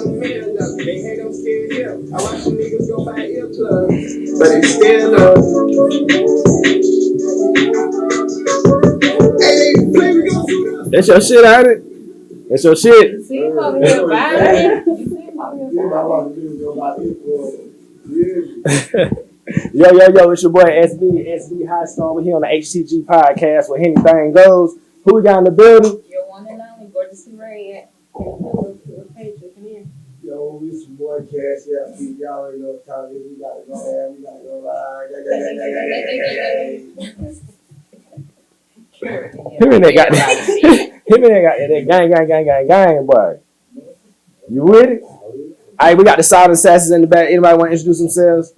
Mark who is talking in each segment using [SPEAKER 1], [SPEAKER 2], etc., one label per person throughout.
[SPEAKER 1] I watch the niggas go buy earplugs, but it's still up. Hey, play, we gonna shoot up.
[SPEAKER 2] That's your shit, ain't it? That's your shit.
[SPEAKER 3] You see him over here buying. You see him over here buying.
[SPEAKER 2] Yo, it's your boy SB High Storm. We're here on the HTG podcast where anything goes. Who we got in the building?
[SPEAKER 3] Your one and only, gorgeous red.
[SPEAKER 1] Yo, we some boy Cash. Yeah, y'all already know what time it is. We gotta go ham. We gotta go live.
[SPEAKER 2] Him and that got that gang, boy. You with it? Alright, we got the Silent Assassins in the back. Anybody want to introduce themselves?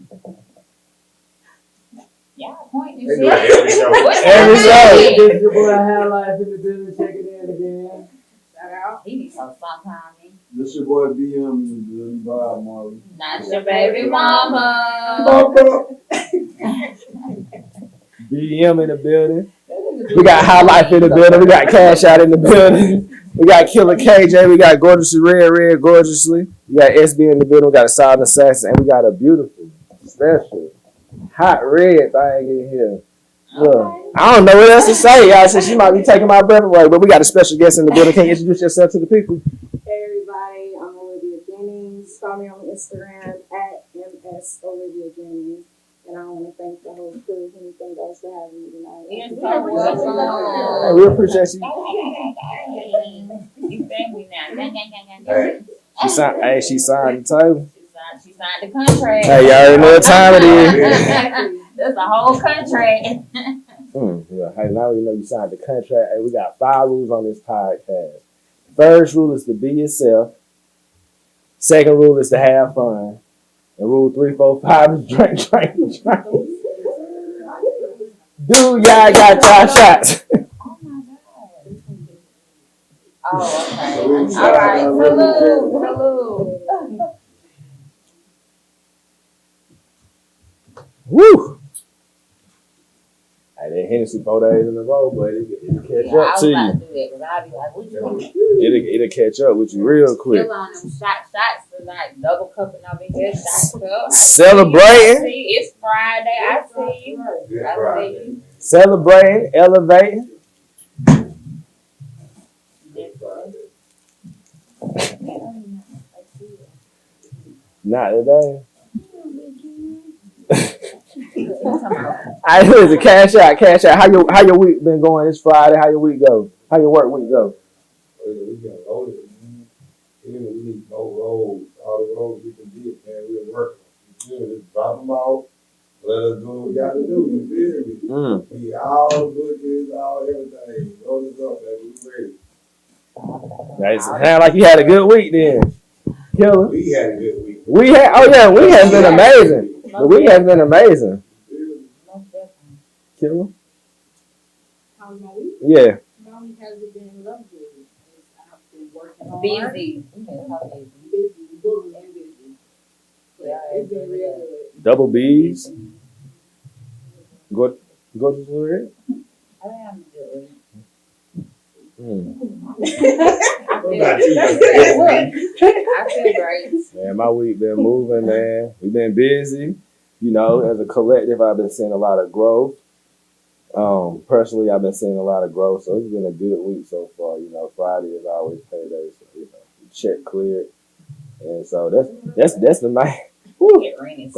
[SPEAKER 3] Yeah, point you
[SPEAKER 1] Every
[SPEAKER 2] Every show.
[SPEAKER 1] This your boy High Life in the building. Check it in again.
[SPEAKER 3] Shout out. He needs some sometime.
[SPEAKER 4] This your boy BM in the building. Bob Marley.
[SPEAKER 3] Not your baby mama.
[SPEAKER 2] BM in the building. We got High Life in the building. We got Cash Out in the building. We got Killer KJ. We got Gorgeously Red Gorgeously. We got SB in the building. We got a Silent Assassin. And we got a beautiful, special, hot red thing in here. Look, I don't know what else to say, y'all. Since she might be taking my breath away, but we got a special guest in the building. Can you introduce yourself to the people?
[SPEAKER 5] Hey everybody, I'm Olivia Jennings. Follow me on Instagram at MS Olivia Jennings. And I want to thank the whole crew. Anything else to have me tonight.
[SPEAKER 3] Yes,
[SPEAKER 2] Hey, we appreciate you.
[SPEAKER 3] You family now.
[SPEAKER 2] She signed the table.
[SPEAKER 3] She signed the contract.
[SPEAKER 2] Hey, y'all already know what time it is.
[SPEAKER 3] That's a whole contract.
[SPEAKER 2] Yeah, hey, now you know you signed the contract. Hey, we got 5 rules on this podcast. First rule is to be yourself. Second rule is to have fun. And rule 3, 4, 5 is drink. Dude, y'all got 5 shots.
[SPEAKER 3] Oh my God. Oh, okay. All right. Salute.
[SPEAKER 2] Woo! Hey, that Hennessy 4 days in a row, but it'll catch up to you.
[SPEAKER 3] I was about to do that because I'll be like, what you doing?
[SPEAKER 2] It'll catch up with you real quick.
[SPEAKER 3] Still on them shots for like double cupping over here. Shots up.
[SPEAKER 2] Celebrating.
[SPEAKER 3] It's Friday. I see you. I see you.
[SPEAKER 2] Celebrating, elevating. Not today. I heard the cash out. How your week been going this Friday? How your week go? How your work week go?
[SPEAKER 4] We got loaded. We need no roads. All the roads we can get, man. We're working. You feel me? Just drop them out. Let us do what we got to do. You feel me? We all the bookies, all everything. Load us up, baby. We ready.
[SPEAKER 2] It sound like you had a good week then. Killer.
[SPEAKER 4] We had a good week.
[SPEAKER 2] We have been amazing. The week has been amazing. Killer?
[SPEAKER 5] How was my week?
[SPEAKER 2] Yeah.
[SPEAKER 5] My week has been lovely. I've been working hard.
[SPEAKER 3] Busy.
[SPEAKER 5] Busy. Yeah, it's been real good.
[SPEAKER 2] Double B's. Go to the
[SPEAKER 3] I am good. I feel great.
[SPEAKER 2] Man, my week been moving, man. We've been busy. You know, as a collective, I've been seeing a lot of growth. Personally, I've been seeing a lot of growth, so it's been a good week so far. You know, Friday is always payday, so you know, check cleared, and so that's the night. That's the
[SPEAKER 3] we got Rennie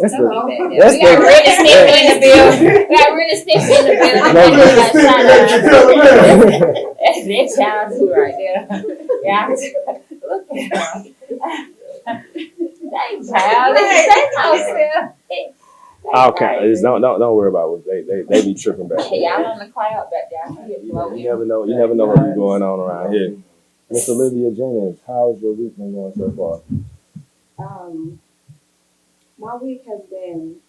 [SPEAKER 3] Stiff in the building. That's child too right there. Yeah. Look at him. They child. They
[SPEAKER 2] okay, don't worry about what they be tripping back.
[SPEAKER 3] Hey, y'all on the cloud back there.
[SPEAKER 2] You never know what's going on around here. Miss Olivia Jennings, how's your week been going so far?
[SPEAKER 5] My week has been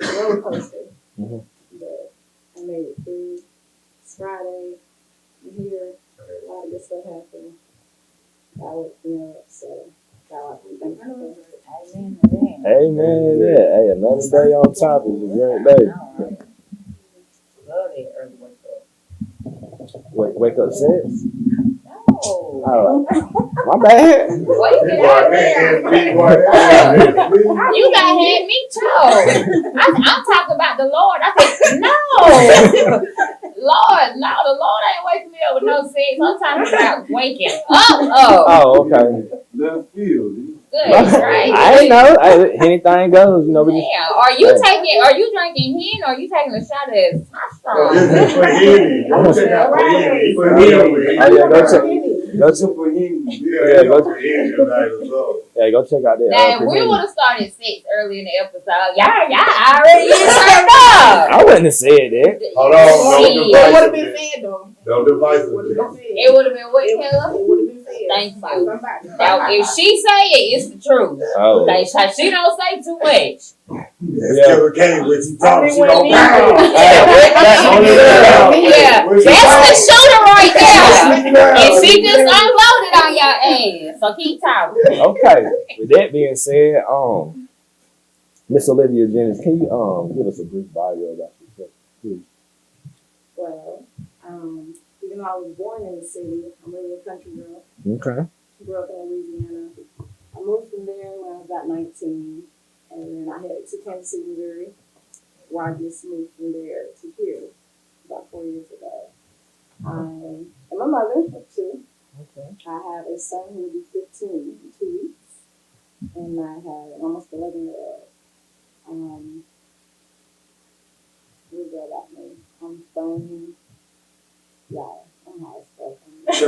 [SPEAKER 5] a roller coaster.
[SPEAKER 2] Mm-hmm.
[SPEAKER 5] But I made it through. It's Friday. I'm here. A lot of good stuff happened. I woke me up, so God, thank you.
[SPEAKER 2] Amen to that. Hey, another day on top is a great day.
[SPEAKER 3] Love that early wake up.
[SPEAKER 2] Wake up sex?
[SPEAKER 3] No.
[SPEAKER 2] Oh, my bad.
[SPEAKER 3] Well, you get out there. You got had me too. I'm talking about the Lord. I said, no. Lord, no, the Lord ain't waking me up with no sex. I'm talking about waking up.
[SPEAKER 2] Oh, okay.
[SPEAKER 4] Left field.
[SPEAKER 3] Good, right?
[SPEAKER 2] I ain't know. Anything goes, you know.
[SPEAKER 3] Yeah. Are you drinking hen or are you taking a shot of hot
[SPEAKER 4] This is for Henny. Go check out for Henny. For Henny.
[SPEAKER 2] Oh, yeah, go check.
[SPEAKER 4] Go check for Henny. Yeah, go for Henny tonight as well.
[SPEAKER 2] Yeah, go check out that.
[SPEAKER 3] Now, if we would have started 6 early in the episode, I already turned up.
[SPEAKER 2] I wouldn't have said that.
[SPEAKER 4] Hold on,
[SPEAKER 3] Shit.
[SPEAKER 4] no
[SPEAKER 5] It would have
[SPEAKER 4] devices.
[SPEAKER 5] been said though.
[SPEAKER 4] No devices.
[SPEAKER 3] It would have been what, Kayla?
[SPEAKER 5] It would have been said.
[SPEAKER 3] Thank you.
[SPEAKER 5] By somebody.
[SPEAKER 3] Now, if she say it, it's the truth.
[SPEAKER 2] Oh.
[SPEAKER 3] Like, she don't say too much.
[SPEAKER 4] Killer Kane, when she talks, she don't
[SPEAKER 3] Yeah,
[SPEAKER 4] When she
[SPEAKER 3] that's the
[SPEAKER 4] talks.
[SPEAKER 3] shooter right there. And she just unloaded on your ass. So keep talking.
[SPEAKER 2] Okay. With that being said, Miss Olivia Jennings, can you give us a brief bio about yourself, please?
[SPEAKER 5] Well, even though I was born in the city, I'm really a country girl.
[SPEAKER 2] Okay.
[SPEAKER 5] Grew up in Louisiana. I moved from there when I was about 19, and then I headed to Kansas City, Missouri, where I just moved from there to here about 4 years ago. And my mother of 2.
[SPEAKER 2] Okay.
[SPEAKER 5] I have a son who will be 15 in 2 weeks, and I have an almost 11-year-old. What is that about me? I'm phony. Yeah, I'm high as fuck.
[SPEAKER 3] She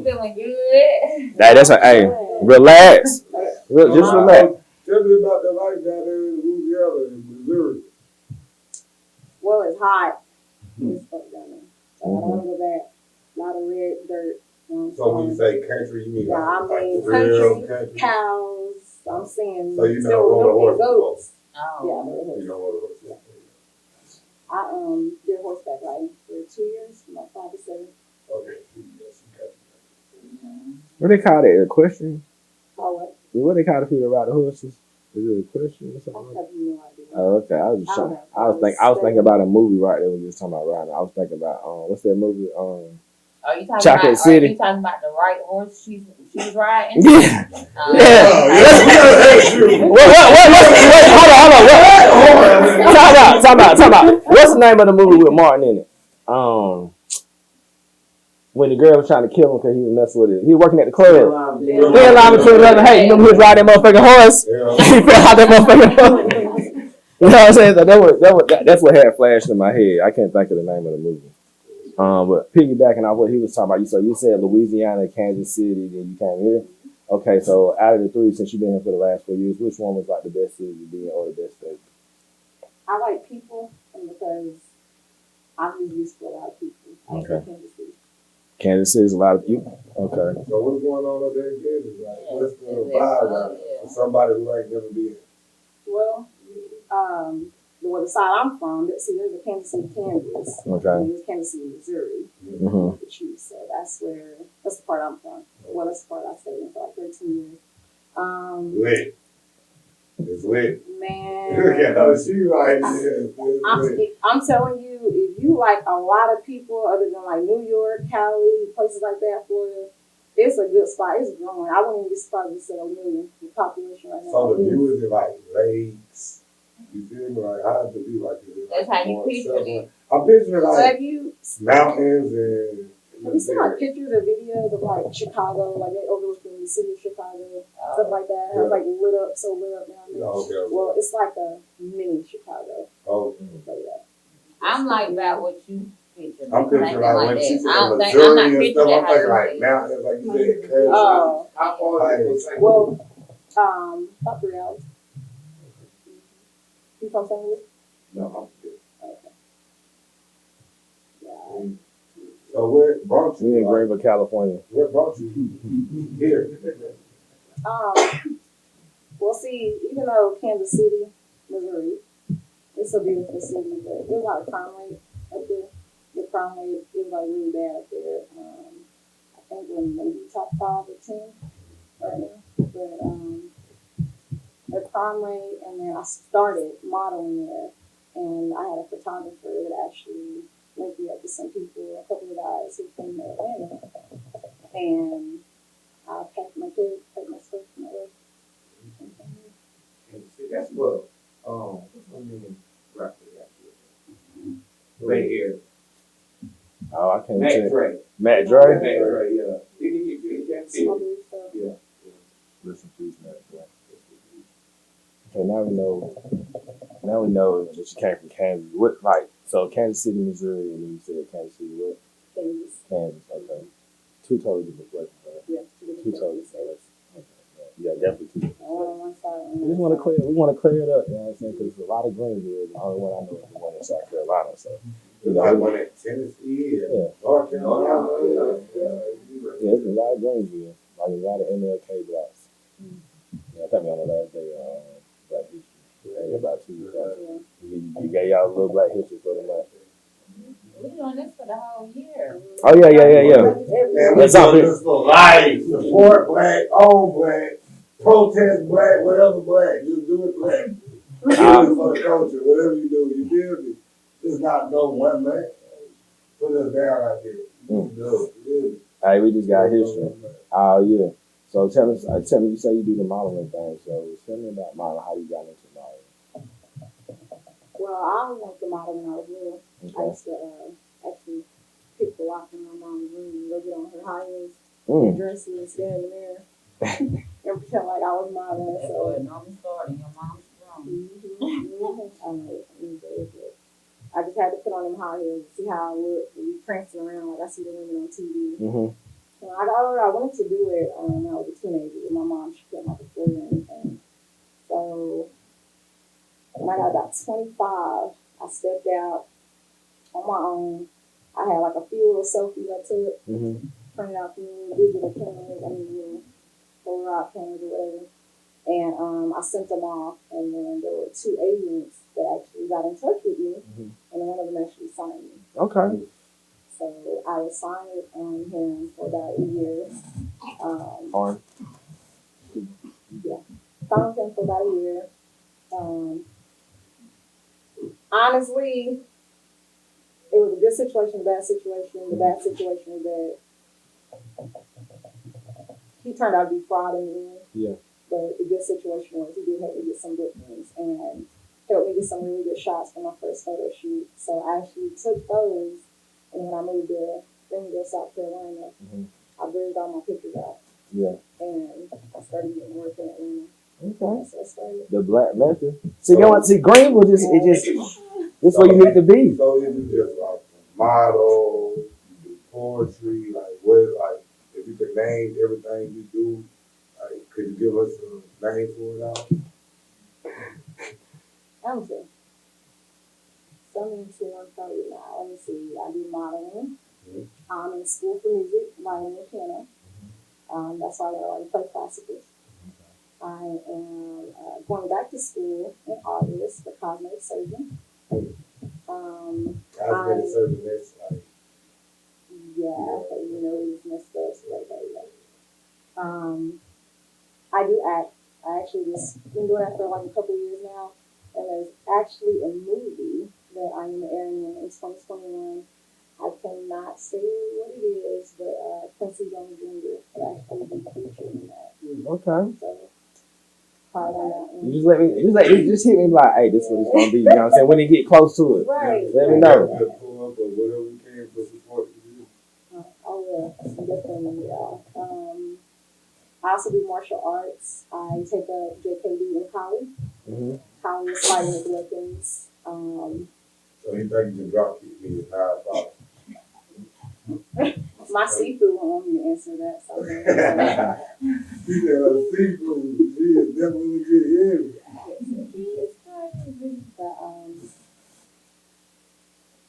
[SPEAKER 3] feeling good.
[SPEAKER 2] That's relax. Just relax.
[SPEAKER 4] Tell me about the life down there in Louisiana and Missouri.
[SPEAKER 5] Well, it's hot. It's fuck down there. So I don't want to go back. A lot of red dirt.
[SPEAKER 4] So when you say country, you mean
[SPEAKER 5] Yeah, I mean
[SPEAKER 4] real
[SPEAKER 5] country, cows. I'm saying
[SPEAKER 4] So you know roll a horse
[SPEAKER 5] goats.
[SPEAKER 3] Oh.
[SPEAKER 5] Yeah, rode a horse.
[SPEAKER 4] You know roll a horse.
[SPEAKER 5] I did horseback riding for 2 years, from about 5 to 7.
[SPEAKER 4] Okay. Yes, okay.
[SPEAKER 2] What they call it? Equestrian?
[SPEAKER 5] Oh, what?
[SPEAKER 2] What they call the people that ride the horses? Is it equestrian or
[SPEAKER 5] I
[SPEAKER 2] something?
[SPEAKER 5] have no idea.
[SPEAKER 2] Oh, okay. I was just trying. I was thinking about a movie right there. We were just talking about riding. I was thinking about what's that movie?
[SPEAKER 3] Are you talking
[SPEAKER 2] Chocolate
[SPEAKER 3] about?
[SPEAKER 2] City.
[SPEAKER 3] Are you talking about the right horse she's riding?
[SPEAKER 2] Yeah.
[SPEAKER 4] Yeah.
[SPEAKER 2] Wait, hold on. Time out. What's the name of the movie with Martin in it? When the girl was trying to kill him because he was messing with it. He was working at the club. He allowed him to another. Hey, you remember he was riding that motherfucking horse? He fell out that motherfucking horse. You know what I'm saying? So that's what had flashed in my head. I can't think of the name of the movie. But piggybacking off what he was talking about, so you said Louisiana, Kansas City, then you came here. Okay, so out of the 3, since you've been here for the last 4 years, which one was like the best city to be in or the best state?
[SPEAKER 5] I like people, and because I'm just used to a lot of people. I like Kansas City.
[SPEAKER 2] Kansas City is a lot of people. Okay.
[SPEAKER 4] So what's going on up there in Kansas? Like, what's the vibe like for somebody who ain't never been?
[SPEAKER 5] Well, the side I'm from, there's a Kansas City, Kansas.
[SPEAKER 2] Okay.
[SPEAKER 5] And there's Kansas City, Missouri.
[SPEAKER 2] Mm-hmm.
[SPEAKER 5] So that's the part I'm from. Well, that's the part I stayed in for like 13 years.
[SPEAKER 4] Lit. It's lit.
[SPEAKER 5] Man.
[SPEAKER 4] Yeah, she right there.
[SPEAKER 5] I'm telling you, if you like a lot of people other than like New York, Cali, places like that, Florida, it's a good spot. It's growing. I wouldn't even be surprised if it's at 1 million the population right now.
[SPEAKER 4] So the view is like lakes. You feel me? Like how to be like this?
[SPEAKER 3] That's how you picture it.
[SPEAKER 4] I'm picturing
[SPEAKER 5] So
[SPEAKER 4] like
[SPEAKER 5] have you
[SPEAKER 4] mountains and.
[SPEAKER 5] Have you seen like pictures or videos of like Chicago, like they overlooking the city of Chicago, stuff like that? How it's like lit up down there.
[SPEAKER 4] Okay.
[SPEAKER 5] Well, it's like a mini Chicago.
[SPEAKER 4] Oh.
[SPEAKER 5] Like that.
[SPEAKER 3] I'm like about what you picture.
[SPEAKER 4] I'm picturing like when she said
[SPEAKER 3] I'm not
[SPEAKER 4] Missouri and
[SPEAKER 3] picturing
[SPEAKER 4] stuff. I'm
[SPEAKER 3] that
[SPEAKER 4] thinking
[SPEAKER 3] how
[SPEAKER 4] like
[SPEAKER 3] you
[SPEAKER 4] mountains, like you said. Kansas.
[SPEAKER 5] Oh.
[SPEAKER 4] How far is it?
[SPEAKER 5] Well, about 3 hours. You from St. Louis?
[SPEAKER 4] No, I'm good.
[SPEAKER 5] Okay. Yeah.
[SPEAKER 4] So what brought you?
[SPEAKER 2] We in Greenville, California.
[SPEAKER 4] What brought you here?
[SPEAKER 5] Well, see, even though Kansas City, Missouri, it's a beautiful city, but there's a lot of crime rate up there. The crime rate is like really bad up there. I think we're maybe top 5 or 10 right now. But at Conway, and then I started modeling there. And I had a photographer that actually linked me up with some people, a couple of guys who came to Atlanta. And I packed my stuff from LA.
[SPEAKER 4] And see, that's what, what's my name? Rapper got here. Right here.
[SPEAKER 2] Oh, I can't
[SPEAKER 4] Matt
[SPEAKER 2] say.
[SPEAKER 4] Dre.
[SPEAKER 2] Matt Dre?
[SPEAKER 4] Matt Dre, yeah. He got
[SPEAKER 5] Some
[SPEAKER 4] here.
[SPEAKER 5] other stuff.
[SPEAKER 4] Yeah.
[SPEAKER 2] Listen to Matt Dre. Okay, now we know that you came from Kansas. What, like, so Kansas City, Missouri, and then you said Kansas City, what?
[SPEAKER 5] Kansas.
[SPEAKER 2] Kansas, okay. Two totally different places, right?
[SPEAKER 5] Yeah,
[SPEAKER 2] Two totally different places. Okay, yeah, definitely two different
[SPEAKER 5] One on one side.
[SPEAKER 2] We just want to clear. We want to clear it up. You know what I'm saying? Because a lot of Greenville. The only one I know is the one in South Carolina. So you know,
[SPEAKER 4] Like one in Tennessee and
[SPEAKER 2] yeah,
[SPEAKER 4] North Carolina.
[SPEAKER 2] yeah, it's a lot of Greenville. Like a lot of MLK blocks. Yeah, I think we on the last day of Black History. Yeah, about 2 weeks ago. You gave y'all a little Black History for the month.
[SPEAKER 3] We're doing this for the whole year.
[SPEAKER 2] Oh yeah.
[SPEAKER 4] And we
[SPEAKER 2] That's all
[SPEAKER 4] doing this for life. Support black, own black, protest black, whatever black. Just do it black. Do it for the culture. Whatever you do, you feel me? It's not no one man. Put us down like this. You do it.
[SPEAKER 2] Hey, we just got history. Oh yeah. So tell me, you say you do the modeling thing. So tell me about modeling. How you got into modeling?
[SPEAKER 5] Well, I wanted to model when I was little. I
[SPEAKER 2] Okay.
[SPEAKER 5] used to actually pick the lock in my mom's room and go get on her high heels,
[SPEAKER 2] Mm.
[SPEAKER 5] dress and stand in the mirror, and pretend like I was modeling.
[SPEAKER 3] That's
[SPEAKER 5] So,
[SPEAKER 3] what normal starting your mom's room.
[SPEAKER 5] I just had to put on them high heels to see how I look and be prancing around like I see the women on TV.
[SPEAKER 2] Mhm.
[SPEAKER 5] When I wanted to do it when I was a teenager with my mom. She couldn't afford it or anything. So when I got about 25, I stepped out on my own. I had like a few little selfies I took,
[SPEAKER 2] Mhm.
[SPEAKER 5] printed out from digital cameras, little Polaroid cameras or whatever. And I sent them off, and then there were 2 agents that actually got in touch with me,
[SPEAKER 2] Mhm.
[SPEAKER 5] and one of them actually signed me.
[SPEAKER 2] Okay.
[SPEAKER 5] So I was signed him for about a year.
[SPEAKER 2] Fine.
[SPEAKER 5] Signed him for about a year. Honestly, it was a good situation, a bad situation. The bad situation was that he turned out to be fraud in the end.
[SPEAKER 2] Yeah.
[SPEAKER 5] But the good situation was he did help me get some bookings and helped me get some really good shots for my first photo shoot. So I actually took those, and when I moved to Greenville, South Carolina,
[SPEAKER 2] Mhm.
[SPEAKER 5] I buried all my pictures out.
[SPEAKER 2] Yeah.
[SPEAKER 5] And I started getting work in Atlanta.
[SPEAKER 2] Okay.
[SPEAKER 5] So I started.
[SPEAKER 2] The Black method. See, you want to see Greenville? This where you need to be.
[SPEAKER 4] So you do just like model, you do poetry, like what, like if you could name everything you do, like could you give us a name for it now?
[SPEAKER 5] Everything. So many to uncover now. Let me see. I do modeling.
[SPEAKER 4] Mhm.
[SPEAKER 5] I'm in school for music, violin and piano. That's why I learn to play classicals. I am going back to school in August for cosmetic surgeon.
[SPEAKER 4] Cosmetic surgeon, that's like,
[SPEAKER 5] It's messed up. So I do act. I actually just been doing that for like a couple of years now. And there's actually a movie that I am airing in 2021. I cannot say what it is, but Quincy Jones Jr. will actually be featured in that.
[SPEAKER 2] Okay.
[SPEAKER 5] So, hard on that one.
[SPEAKER 2] You just hit me like, hey, this is what it's gonna be. You know what I'm saying? When you get close to it,
[SPEAKER 5] Right.
[SPEAKER 2] let me know.
[SPEAKER 4] pull up or whatever we can for support you.
[SPEAKER 5] Oh yeah, definitely. Yeah. I also do martial arts. I take a JKD in Kali.
[SPEAKER 2] Mm-hmm.
[SPEAKER 5] Kali is fighting with weapons.
[SPEAKER 4] So you think you can drop kick me at 9 o'clock?
[SPEAKER 5] My seafood won't want me to answer that. So
[SPEAKER 4] She said seafood. She is definitely good.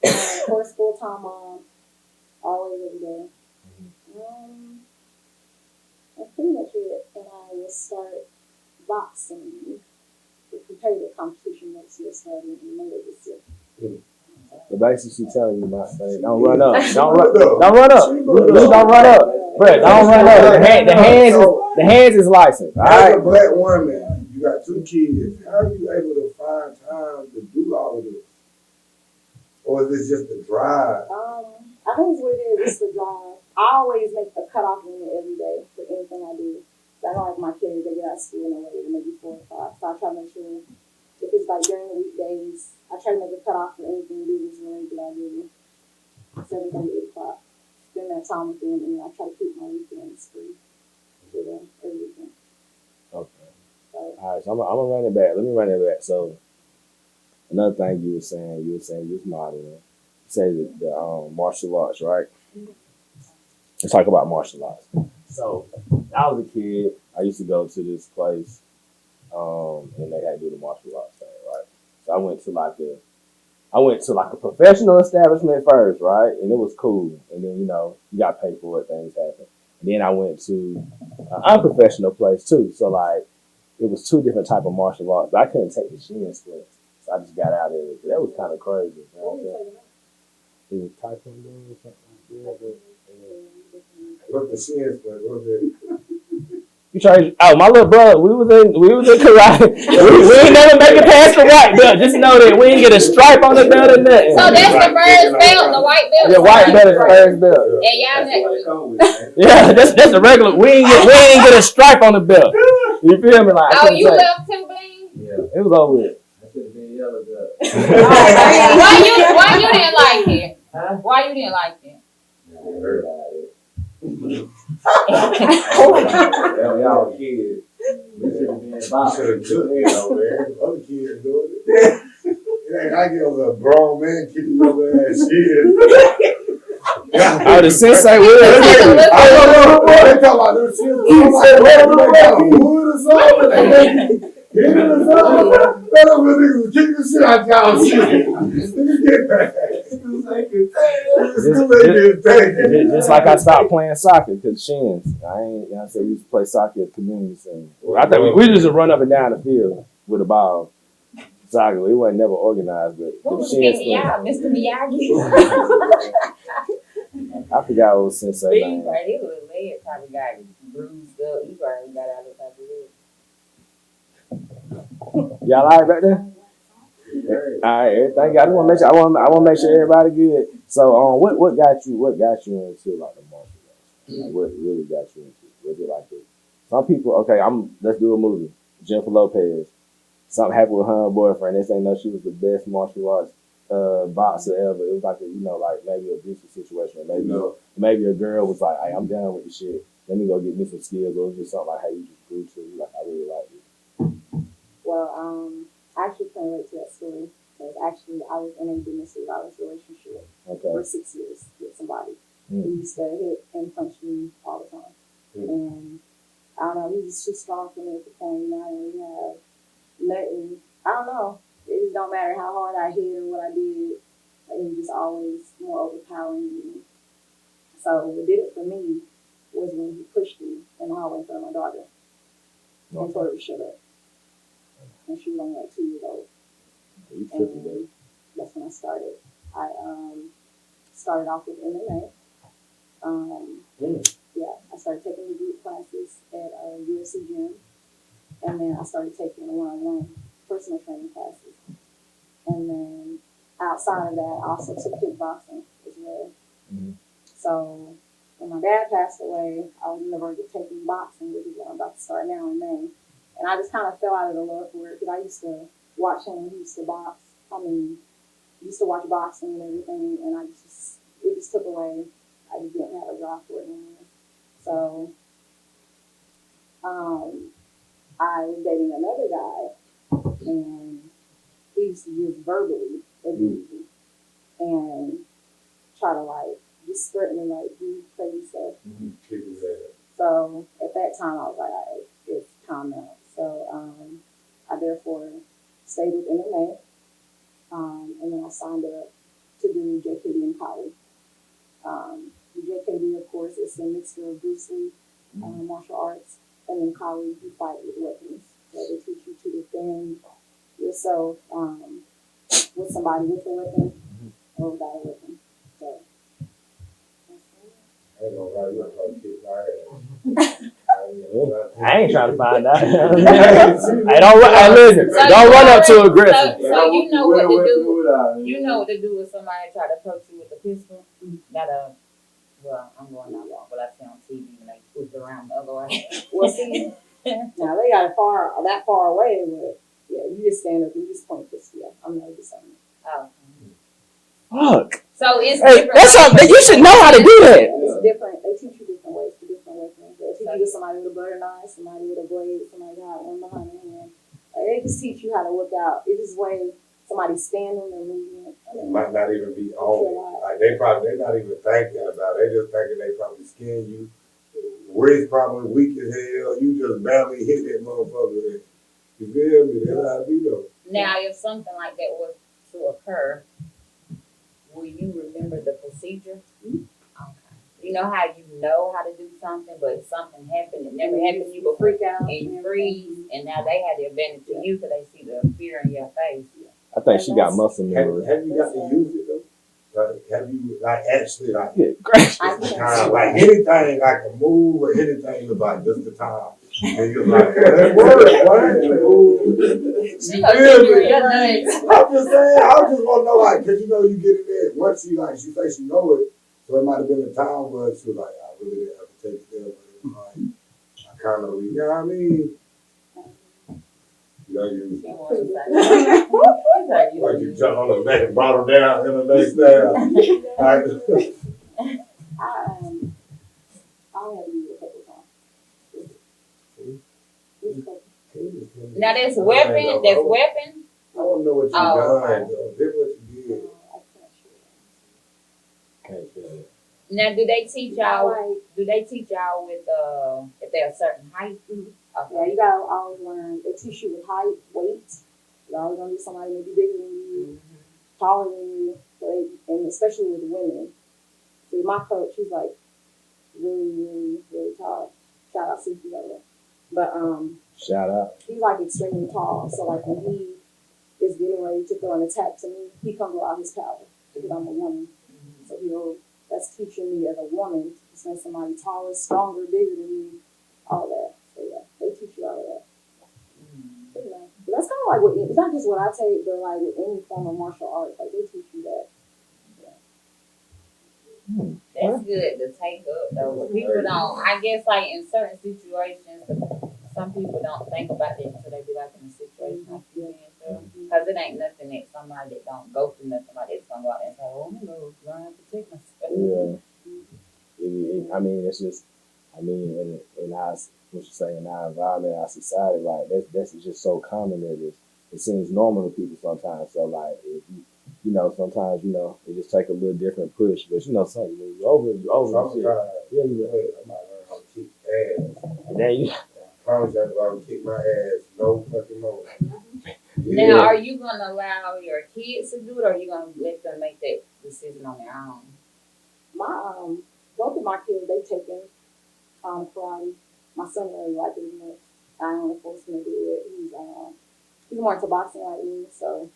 [SPEAKER 5] But of course, full-time mom, always every day. That's pretty much it. And I will start boxing. The competitive competition next year, starting in May of this year.
[SPEAKER 2] The basically she telling you, my man, don't run up. Don't run up.
[SPEAKER 4] Don't
[SPEAKER 2] Don't run up. Bro, don't run up. The hands is licensed. All
[SPEAKER 4] As
[SPEAKER 2] right.
[SPEAKER 4] a black woman, You got 2 kids. How are you able to find time to do all of this? Or is this just the drive?
[SPEAKER 5] I think it's what it is. It's the drive. I always make a cutoff limit every day for anything I do. I don't like my kids, they get out of school no later than maybe 4 or 5. So I try to make sure if it's like during the weekdays, I try to make a cutoff for anything business related that I do. 7:30, 8 o'clock. Spend that time with them, and I try to keep my weekends free for them every weekend.
[SPEAKER 2] Okay.
[SPEAKER 5] So,
[SPEAKER 2] All right, so I'm gonna run it back. Let me run it back. So another thing you were saying you was modeling. You say the martial arts, right? Let's talk about martial arts. So I was a kid. I used to go to this place, and they had to do the martial arts thing, right? So I went to like a professional establishment first, right? And it was cool. And then, you got paid for it, things happen. And then I went to an unprofessional place too. So like, it was 2 different type of martial arts, but I couldn't take the shin split. So I just got out of it. That was kind of crazy. You know what I'm saying? It was taekwondo or something like that.
[SPEAKER 4] What's the shin split? What's it?
[SPEAKER 2] You try? Oh, my little brother, we was in karate. we ain't never make it past the white belt. Just know that we ain't get a stripe on the belt or nothing.
[SPEAKER 3] So that's the first belt, the white belt.
[SPEAKER 2] Yeah, white belt is the first belt.
[SPEAKER 3] And y'all next.
[SPEAKER 2] Yeah, that's the regular. We ain't get a stripe on the belt. You feel me? Like,
[SPEAKER 3] Oh, you left too, Bean?
[SPEAKER 1] Yeah.
[SPEAKER 2] it was over with.
[SPEAKER 1] That should have been yellow belt.
[SPEAKER 3] Why you didn't like it?
[SPEAKER 1] Huh?
[SPEAKER 3] Why you didn't like it?
[SPEAKER 1] Y'all kids. That should have been
[SPEAKER 4] I
[SPEAKER 1] about
[SPEAKER 4] should have took it over there. Other kids doing it. It ain't like it was a grown man kicking your ass shit.
[SPEAKER 2] Oh, the sensei will.
[SPEAKER 4] I don't know. They talking about them shit. I'm like, what got wood or something? Hit it or something? That other niggas was kicking the shit out y'all shit. Niggas get back.
[SPEAKER 2] Just like I stopped playing soccer because shins. I said we used to play soccer at community center. I thought we used to run up and down the field with a ball. Soccer, it wasn't never organized, but
[SPEAKER 3] What
[SPEAKER 2] the
[SPEAKER 3] was
[SPEAKER 2] shins.
[SPEAKER 3] Mr. Miyagi?
[SPEAKER 2] I forgot what was sensei
[SPEAKER 6] Big
[SPEAKER 2] name.
[SPEAKER 6] right, his little leg probably got bruised up. He probably got out of top of it.
[SPEAKER 2] Y'all all right back there? All right, everything. I just want to make sure. I want to make sure everybody good. So, what got you into like the martial arts? Like, what really got you into it? Was it like this? Some people, okay, let's do a movie. Jennifer Lopez. Something happened with her boyfriend. They say no, she was the best martial arts boxer ever. It was like like maybe an abusive situation, or maybe a girl was like, "Hey, I'm done with the shit. Let me go get me some skills." Or it was just something like, "Hey, you just grew to like I really like it."
[SPEAKER 5] well, I actually can relate to that story because actually I was in a domestic violence relationship
[SPEAKER 2] Okay.
[SPEAKER 5] for 6 years with somebody
[SPEAKER 2] Mm.
[SPEAKER 5] who used to hit and punch me all the time. And I don't know, he was too strong for me at the point. I didn't really have nothing. I don't know. It just don't matter how hard I hit or what I did. Like, it was just always more overpowering than me. So what did it for me was when he pushed me in the hallway in front of my daughter and told her to shut up. And she was only like 2 years old.
[SPEAKER 2] You tripping, baby.
[SPEAKER 5] And that's when I started. I started off with MMA. Yeah, I started taking the group classes at USC gym. And then I started taking one-on-one personal training classes. And then outside of that, I also took kickboxing as well.
[SPEAKER 2] Mm-hmm.
[SPEAKER 5] So when my dad passed away, I was on the verge of taking boxing, which is what I'm about to start now in May. And I just kind of fell out of the love for it because I used to watch him when he used to box. Used to watch boxing and everything, and it just took away. I just didn't have a drive for it anymore. So I was dating another guy, and he used to just verbally abuse me and try to just threaten me, do crazy stuff. So at that time, I was like, all right, it's time now. So I therefore stayed with MMA, and then I signed up to do JKD in college. The JKD, of course, is a mixture of Bruce Lee, martial arts, and then Kali, you fight with weapons. So they teach you to defend yourself with somebody with a weapon or without a weapon. So
[SPEAKER 4] I ain't gonna lie, you gonna kick my ass.
[SPEAKER 2] I ain't trying to find out. Hey, listen.
[SPEAKER 3] So
[SPEAKER 2] Don't run up too aggressive.
[SPEAKER 3] So you know what to do. You know what to do if somebody try to approach you with a pistol. Well, I'm going out long, but I see on TV when they switch around the other way.
[SPEAKER 5] Well, see, now they got it that far away, but yeah, you just stand up and you just point this. Yeah, I'm not just saying.
[SPEAKER 3] Oh.
[SPEAKER 2] Fuck.
[SPEAKER 3] So it's
[SPEAKER 2] Hey,
[SPEAKER 3] different.
[SPEAKER 2] that's something you should know how to do that.
[SPEAKER 5] It's different. They teach you different ways for different weapons. They teach you with somebody with a butter knife, somebody with a blade, somebody got one behind their hand. They just teach you how to look out. It is way somebody's standing or moving.
[SPEAKER 4] It might not even be on it. Like they're not even thinking about it. They just thinking they probably skin you. Wrist probably weak as hell. You just barely hit that motherfucker. You feel me? That's how it be though.
[SPEAKER 3] Now, if something like that was to occur, will you remember the procedure? Okay. You know how to do something, but something happened. It never happened to you before.
[SPEAKER 5] Freak out.
[SPEAKER 3] And you freeze, and now they have the advantage to you because they see the fear in your face.
[SPEAKER 2] I think she got muscle memory.
[SPEAKER 4] Have you got to use it though? Like, have you actually
[SPEAKER 2] Yeah, great.
[SPEAKER 4] time, like anything I can move or anything was like just the time. And you're like, well, that works, right?
[SPEAKER 3] She gonna give you your nuts.
[SPEAKER 4] I'm just saying, I just want to know, like, cause you get in there. Once she says she know it, so it might have been a time where she was like, I really didn't have to take it there, but it was like, I kind of, you know what I mean? Like you jump on the neck and bottle down in the next down.
[SPEAKER 5] I'll have you a couple times.
[SPEAKER 3] Now that's weapon. That's weapon.
[SPEAKER 4] I don't know what you done. Did what you did.
[SPEAKER 3] Now, do they teach y'all? Do they teach y'all with if they're a certain height? Okay.
[SPEAKER 5] Yeah, you gotta always learn. They teach you with height, weight. You're always gonna be somebody maybe bigger than you, taller than you, and especially with women. See, my coach, he's like really, really, really tall. Shout out Susie over. But
[SPEAKER 2] shout out.
[SPEAKER 5] He's like extremely tall. So like when he is getting ready to throw an attack to me, he comes without his power because I'm a woman. So that's teaching me as a woman to send somebody taller, stronger, bigger than me, all that. So yeah, they teach you all of that. But, but that's kind of like it's not just what I take, but like with any form of martial arts, like they teach you that.
[SPEAKER 3] That's good to take up though. People don't. I guess like in certain situations, some people don't think about that until they be like in a situation like you in through. Because it ain't nothing that somebody that don't go through nothing like that's gonna go out there and say, "Oh, I'm gonna learn how to protect myself."
[SPEAKER 2] Yeah. I mean, it's just. I mean, in our what you say in our environment, our society, like that's just so common that it seems normal to people sometimes. So like if sometimes it just take a little different push, but something you over shit. Yeah,
[SPEAKER 4] I might learn how to kick ass.
[SPEAKER 2] And then you.
[SPEAKER 4] I promise you, I will kick my ass no fucking more.
[SPEAKER 3] Now, are you gonna allow your kids to do it, or are you gonna let them make that decision on their own?
[SPEAKER 5] My both of my kids, they taken karate. My son really liked it much. I don't want to force him to do it. He's more into boxing like me, so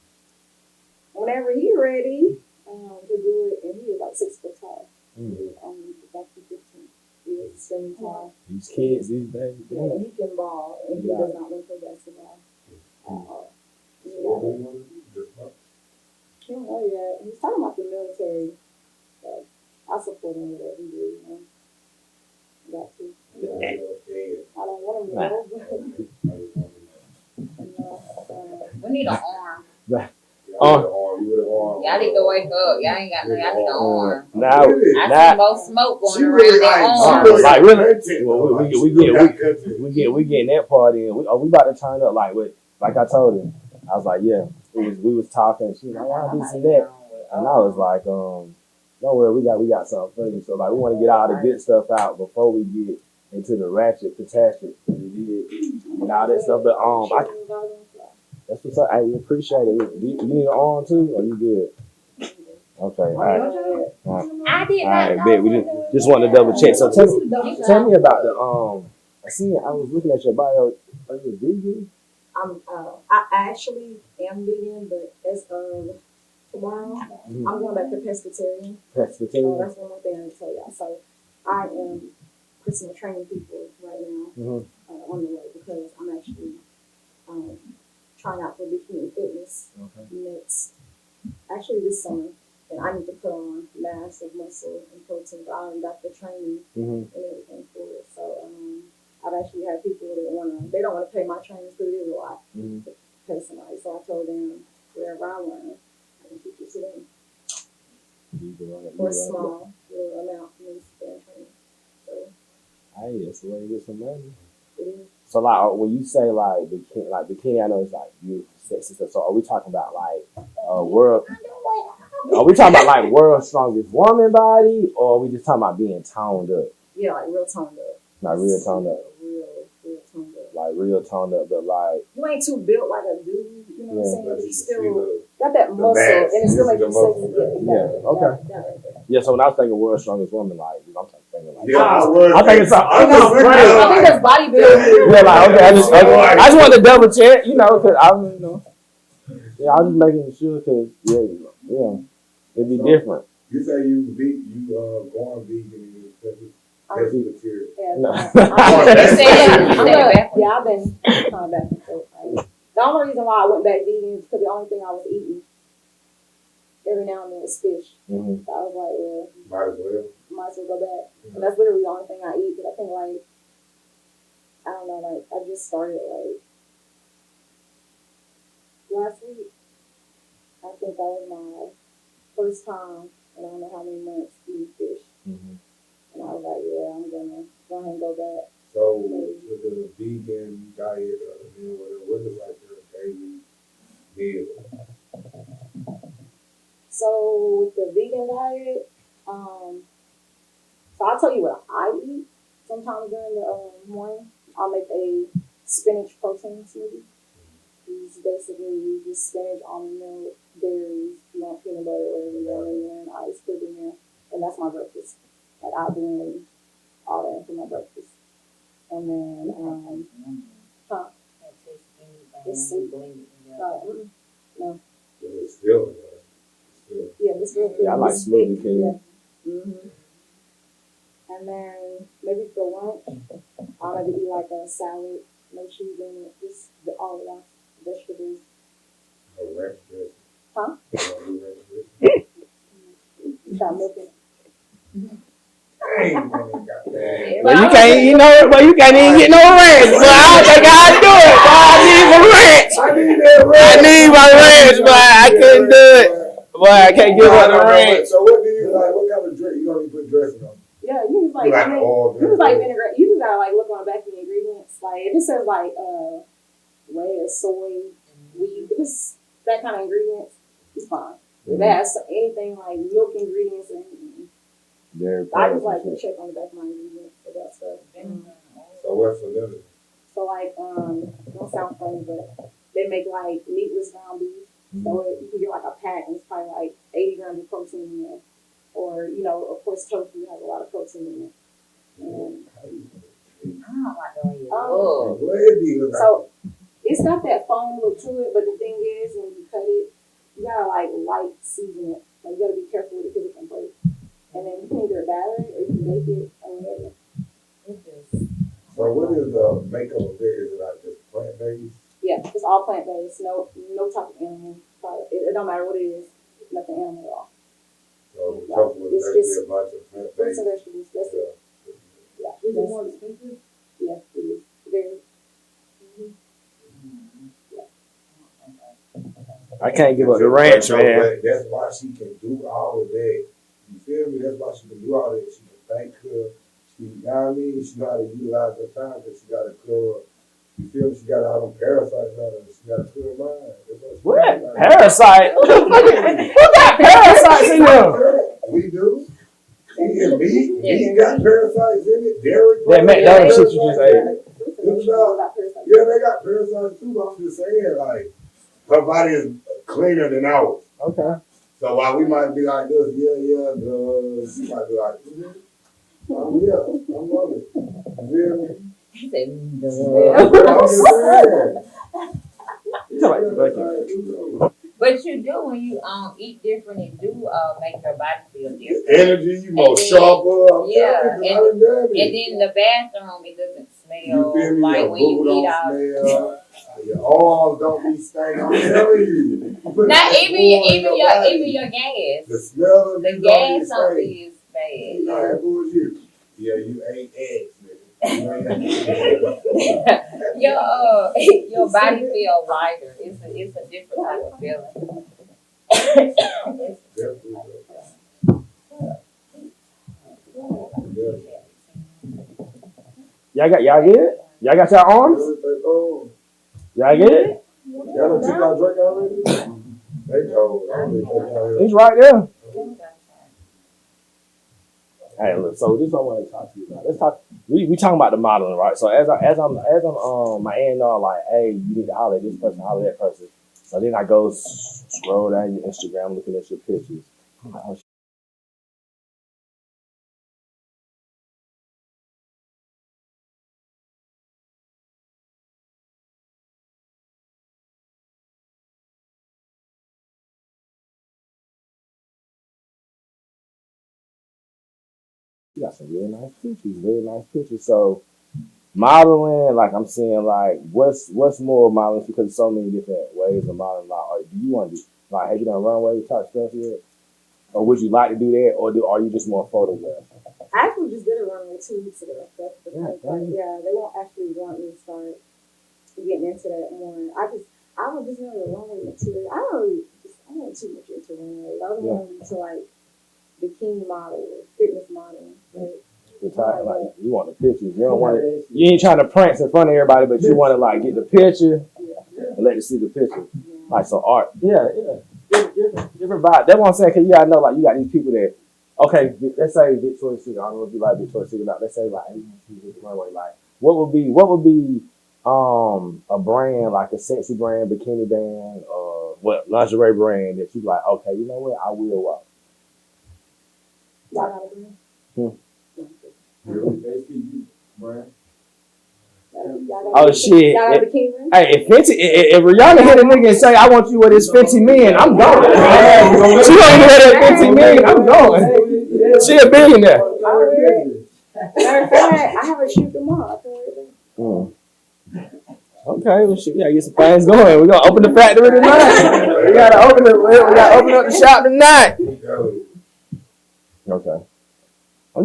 [SPEAKER 5] whenever he's ready to do it, and he is like 6 foot tall. Back to 15. He is extremely tall.
[SPEAKER 2] These kids these days.
[SPEAKER 5] Yeah, he can ball, and he does not look for basketball at all. He don't know yet. He's talking about the military, so I support him with whatever he do. Got to. I don't want him to go.
[SPEAKER 3] We need an arm.
[SPEAKER 4] Y'all
[SPEAKER 3] need to wake up. Y'all ain't got no. Y'all need an arm.
[SPEAKER 2] I
[SPEAKER 3] see most smoke going around that arm.
[SPEAKER 2] Like really, we getting that part in. We about to turn up like I told him. I was like, yeah, we was talking. She was like, this and that, and I was like, don't worry, we got something for you. So like, we want to get all the good stuff out before we get into the ratchet catastrophe and all that stuff. But that's what's up. I appreciate it. Do you need an arm too, or you good? Okay, all right.
[SPEAKER 3] I did
[SPEAKER 2] not know. We just want to double check. So tell me about the I was looking at your bio. Are you a vegan?
[SPEAKER 5] I actually am vegan, but as of tomorrow, I'm going back to pescatarian.
[SPEAKER 2] Pescatarian.
[SPEAKER 5] That's one more thing I need to tell y'all. So I am personal training people right now. on the way because I'm actually trying out for bikini fitness next, actually this summer. And I need to put on massive muscle and protein. I already got the training and everything for it. So I've actually had people that they don't want to pay my trainers, but it is a lot to pay somebody. So I told them wherever I learn, I can teach it to them for a small little amount for me to spend training. So
[SPEAKER 2] hey, that's the way to get some money.
[SPEAKER 5] it is.
[SPEAKER 2] So like when you say like bikini, I know it's like beautiful, sexy stuff. So are we talking about like world? Are we talking about like world's strongest woman body, or are we just talking about being toned up?
[SPEAKER 5] Yeah, like real toned up.
[SPEAKER 2] Like real toned up.
[SPEAKER 5] Real toned up.
[SPEAKER 2] Like real toned up, but like
[SPEAKER 5] you ain't too built like a dude, you know what I'm saying? But you still
[SPEAKER 4] the
[SPEAKER 5] got that muscle,
[SPEAKER 4] mass.
[SPEAKER 5] and it still makes
[SPEAKER 4] The
[SPEAKER 5] you
[SPEAKER 4] muscle.
[SPEAKER 5] sexy.
[SPEAKER 2] Yeah, okay.
[SPEAKER 5] That right there.
[SPEAKER 2] Yeah, so when I was thinking world's strongest woman, like I'm thinking like
[SPEAKER 4] I'm
[SPEAKER 2] thinking something.
[SPEAKER 5] I think that's bodybuilding.
[SPEAKER 2] Yeah, like okay, I just wanted to double check, you know, because I don't know. Yeah, I was just making sure because yeah, it'd be different.
[SPEAKER 4] You say you going vegan because it's material.
[SPEAKER 5] Yeah,
[SPEAKER 2] No.
[SPEAKER 5] I've been kind of back and forth. Like, the only reason why I went back vegan is because the only thing I was eating every now and then was fish.
[SPEAKER 2] Mm-hmm.
[SPEAKER 5] So I was like, well, might as well go back.
[SPEAKER 2] Mm-hmm.
[SPEAKER 5] And that's literally the only thing I eat. But I think like, I don't know, like I just started like last week. I think that was my first time, and I don't know how many months eating fish.
[SPEAKER 2] Mm-hmm.
[SPEAKER 5] And I was like, yeah, I'm gonna go ahead and go back.
[SPEAKER 4] So with the vegan diet or the meal, what is like your daily meal?
[SPEAKER 5] So with the vegan diet, so I'll tell you what I eat. Sometimes during the morning, I'll make a spinach protein smoothie. It's basically just spinach, almond milk, berries, you want peanut butter, whatever you want in there, and ice put in there. And that's my breakfast. Like I'll blend all that into my breakfast. And then, it's sweet. No.
[SPEAKER 4] It's still.
[SPEAKER 5] Yeah, it's real.
[SPEAKER 2] Yeah, I like smoothie king.
[SPEAKER 5] Yeah. Mm-hmm. And then maybe for lunch, I'll maybe eat like a salad, no cheese in it, just all of that, vegetables.
[SPEAKER 4] No ranch dressing.
[SPEAKER 5] Huh?
[SPEAKER 4] No ranch dressing.
[SPEAKER 5] You got milk in it.
[SPEAKER 4] Dang, man, got that.
[SPEAKER 2] But you can't, you can't even get no ranch. But I don't think I'd do it. Boy, I need some ranch.
[SPEAKER 4] I need that ranch.
[SPEAKER 2] I need my ranch, but I couldn't do it. Boy, I can't give up the ranch.
[SPEAKER 4] So what do you like? What kind of drink you gonna put dressing on?
[SPEAKER 5] Yeah, you just like, you just like vinaigrette. You just gotta like look on the back of the ingredients. Like if it says like whey or soy, wheat, if it's that kind of ingredients, it's fine. If it has anything like milk ingredients or anything, I just like to check on the back of my ingredients for that stuff.
[SPEAKER 4] So what's the limit?
[SPEAKER 5] So like, don't sound funny, but they make like meatless ground beef. So you can get like a pack and it's probably like 80 grams of protein in there. Or, of course, tofu has a lot of protein in it. And,
[SPEAKER 3] I don't like the way you look.
[SPEAKER 5] so it's got that foam look to it, but the thing is, when you cut it, you gotta like light season it. Like you gotta be careful with it because it can break. And then you can either batter it or you can bake it or whatever.
[SPEAKER 4] So what is the makeup of it? Is it like just plant based?
[SPEAKER 5] Yeah, it's all plant based. No type of animal product. It don't matter what it is. Nothing animal at all.
[SPEAKER 4] So tofu is basically a bunch of plant
[SPEAKER 5] Fruits
[SPEAKER 4] based.
[SPEAKER 5] and vegetables. That's it. Yeah.
[SPEAKER 6] Is it more expensive?
[SPEAKER 5] Yeah, it is. Very.
[SPEAKER 2] I can't give up the ranch, man.
[SPEAKER 4] That's why she can do all of that. You feel me? That's why she can do all that. She can thank her. She, you know what I mean? She know how to utilize her time because she got to clear up. You feel me? She got all them parasites out of her. She got to clear her mind.
[SPEAKER 2] What? Parasite? Who got parasites in there?
[SPEAKER 4] We do. Eating meat. Meat got parasites in it. Dairy.
[SPEAKER 2] That McDonald's shit you just ate.
[SPEAKER 4] Yeah, they got parasites too. But I'm just saying, like, her body is cleaner than ours.
[SPEAKER 2] Okay.
[SPEAKER 4] So while we might be like this, she might be like, I love it. You feel me?
[SPEAKER 3] He said,
[SPEAKER 4] I'm just saying.
[SPEAKER 3] but you do when you eat different, it do make your body feel different.
[SPEAKER 4] Energy, you more sharper.
[SPEAKER 3] Yeah, and then the bathroom, it doesn't smell smell like
[SPEAKER 4] Your
[SPEAKER 3] when you
[SPEAKER 4] booty
[SPEAKER 3] eat
[SPEAKER 4] don't
[SPEAKER 3] all.
[SPEAKER 4] smell. Your arms don't be stinking. I'm telling you.
[SPEAKER 3] Not even your gas.
[SPEAKER 4] The smell of
[SPEAKER 3] The
[SPEAKER 4] you
[SPEAKER 3] gas
[SPEAKER 4] don't
[SPEAKER 3] on
[SPEAKER 4] be
[SPEAKER 3] is bad.
[SPEAKER 4] stinking. Like, bullshit. Yeah, you ain't eggs, nigga.
[SPEAKER 3] Your body feel lighter. It's a different type of feeling.
[SPEAKER 2] Y'all get it? Y'all got your arms? Y'all get it?
[SPEAKER 4] Y'all done took our drink already? They told. I don't think y'all
[SPEAKER 2] It's right there. Hey, look. So this is what I want to talk to you about. Let's talk. We talking about the modeling, right? So as I'm my aunt like, hey, you need to holler at this person, holler at that person. So then I go scroll down your Instagram, looking at your pictures. I'm like, oh, you got some really nice pictures. So modeling, like I'm seeing, like what's more modeling because there's so many different ways of modeling. Like, or do you want to do like have you done runway type stuff yet, or would you like to do that, or are you just more photograph?
[SPEAKER 5] I actually just did a runway 2 weeks ago. That's the
[SPEAKER 2] Yeah,
[SPEAKER 5] thing. Yeah, they won't actually want me to start getting into that more. I was just know the runway material. I'm not too much into runway. I was more into like bikini modeling, fitness modeling.
[SPEAKER 2] Like you want the pictures. You don't want it. You ain't trying to prance in front of everybody, but you want to like get the picture and let them see the picture. Like some art. Yeah. Different vibe. That's what I'm saying. Cause you gotta know, like you got these people that. Okay, let's say Victoria's Secret. I don't know if you like Victoria's Secret or not. Let's say like runway. Like what would be a brand like a sexy brand, bikini band, or what lingerie brand that you like? Okay, you know what? I will walk.
[SPEAKER 5] Y'all got a brand?
[SPEAKER 2] Oh shit!
[SPEAKER 5] Y'all got a bikini brand?
[SPEAKER 2] Hey, if Rihanna hit a nigga and say I want you with his 50 million, I'm going. She don't even hit that 50 million, I'm going. She a billionaire.
[SPEAKER 5] Matter of fact, I have a shoot tomorrow.
[SPEAKER 2] Okay, well shit, we gotta get some things going. We're gonna open the factory tonight. We gotta open up the shop tonight. Okay. I'm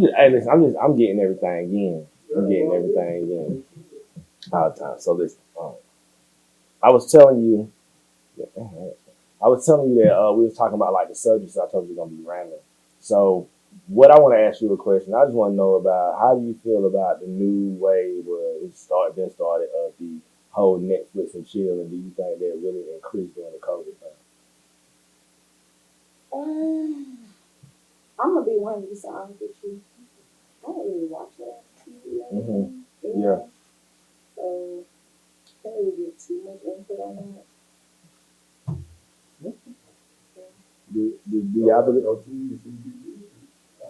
[SPEAKER 2] getting everything in. All the time. So listen, I was telling you that we was talking about like the subjects I told you gonna be random. So what I want to ask you a question. I just want to know about how do you feel about the new wave where been started of the whole Netflix and chill, and do you think that really increased during the COVID time?
[SPEAKER 5] I'm gonna be 100% honest with you. I don't really watch that TV.
[SPEAKER 2] Yeah.
[SPEAKER 5] So I can't really give too much input on that.
[SPEAKER 2] Do y'all believe?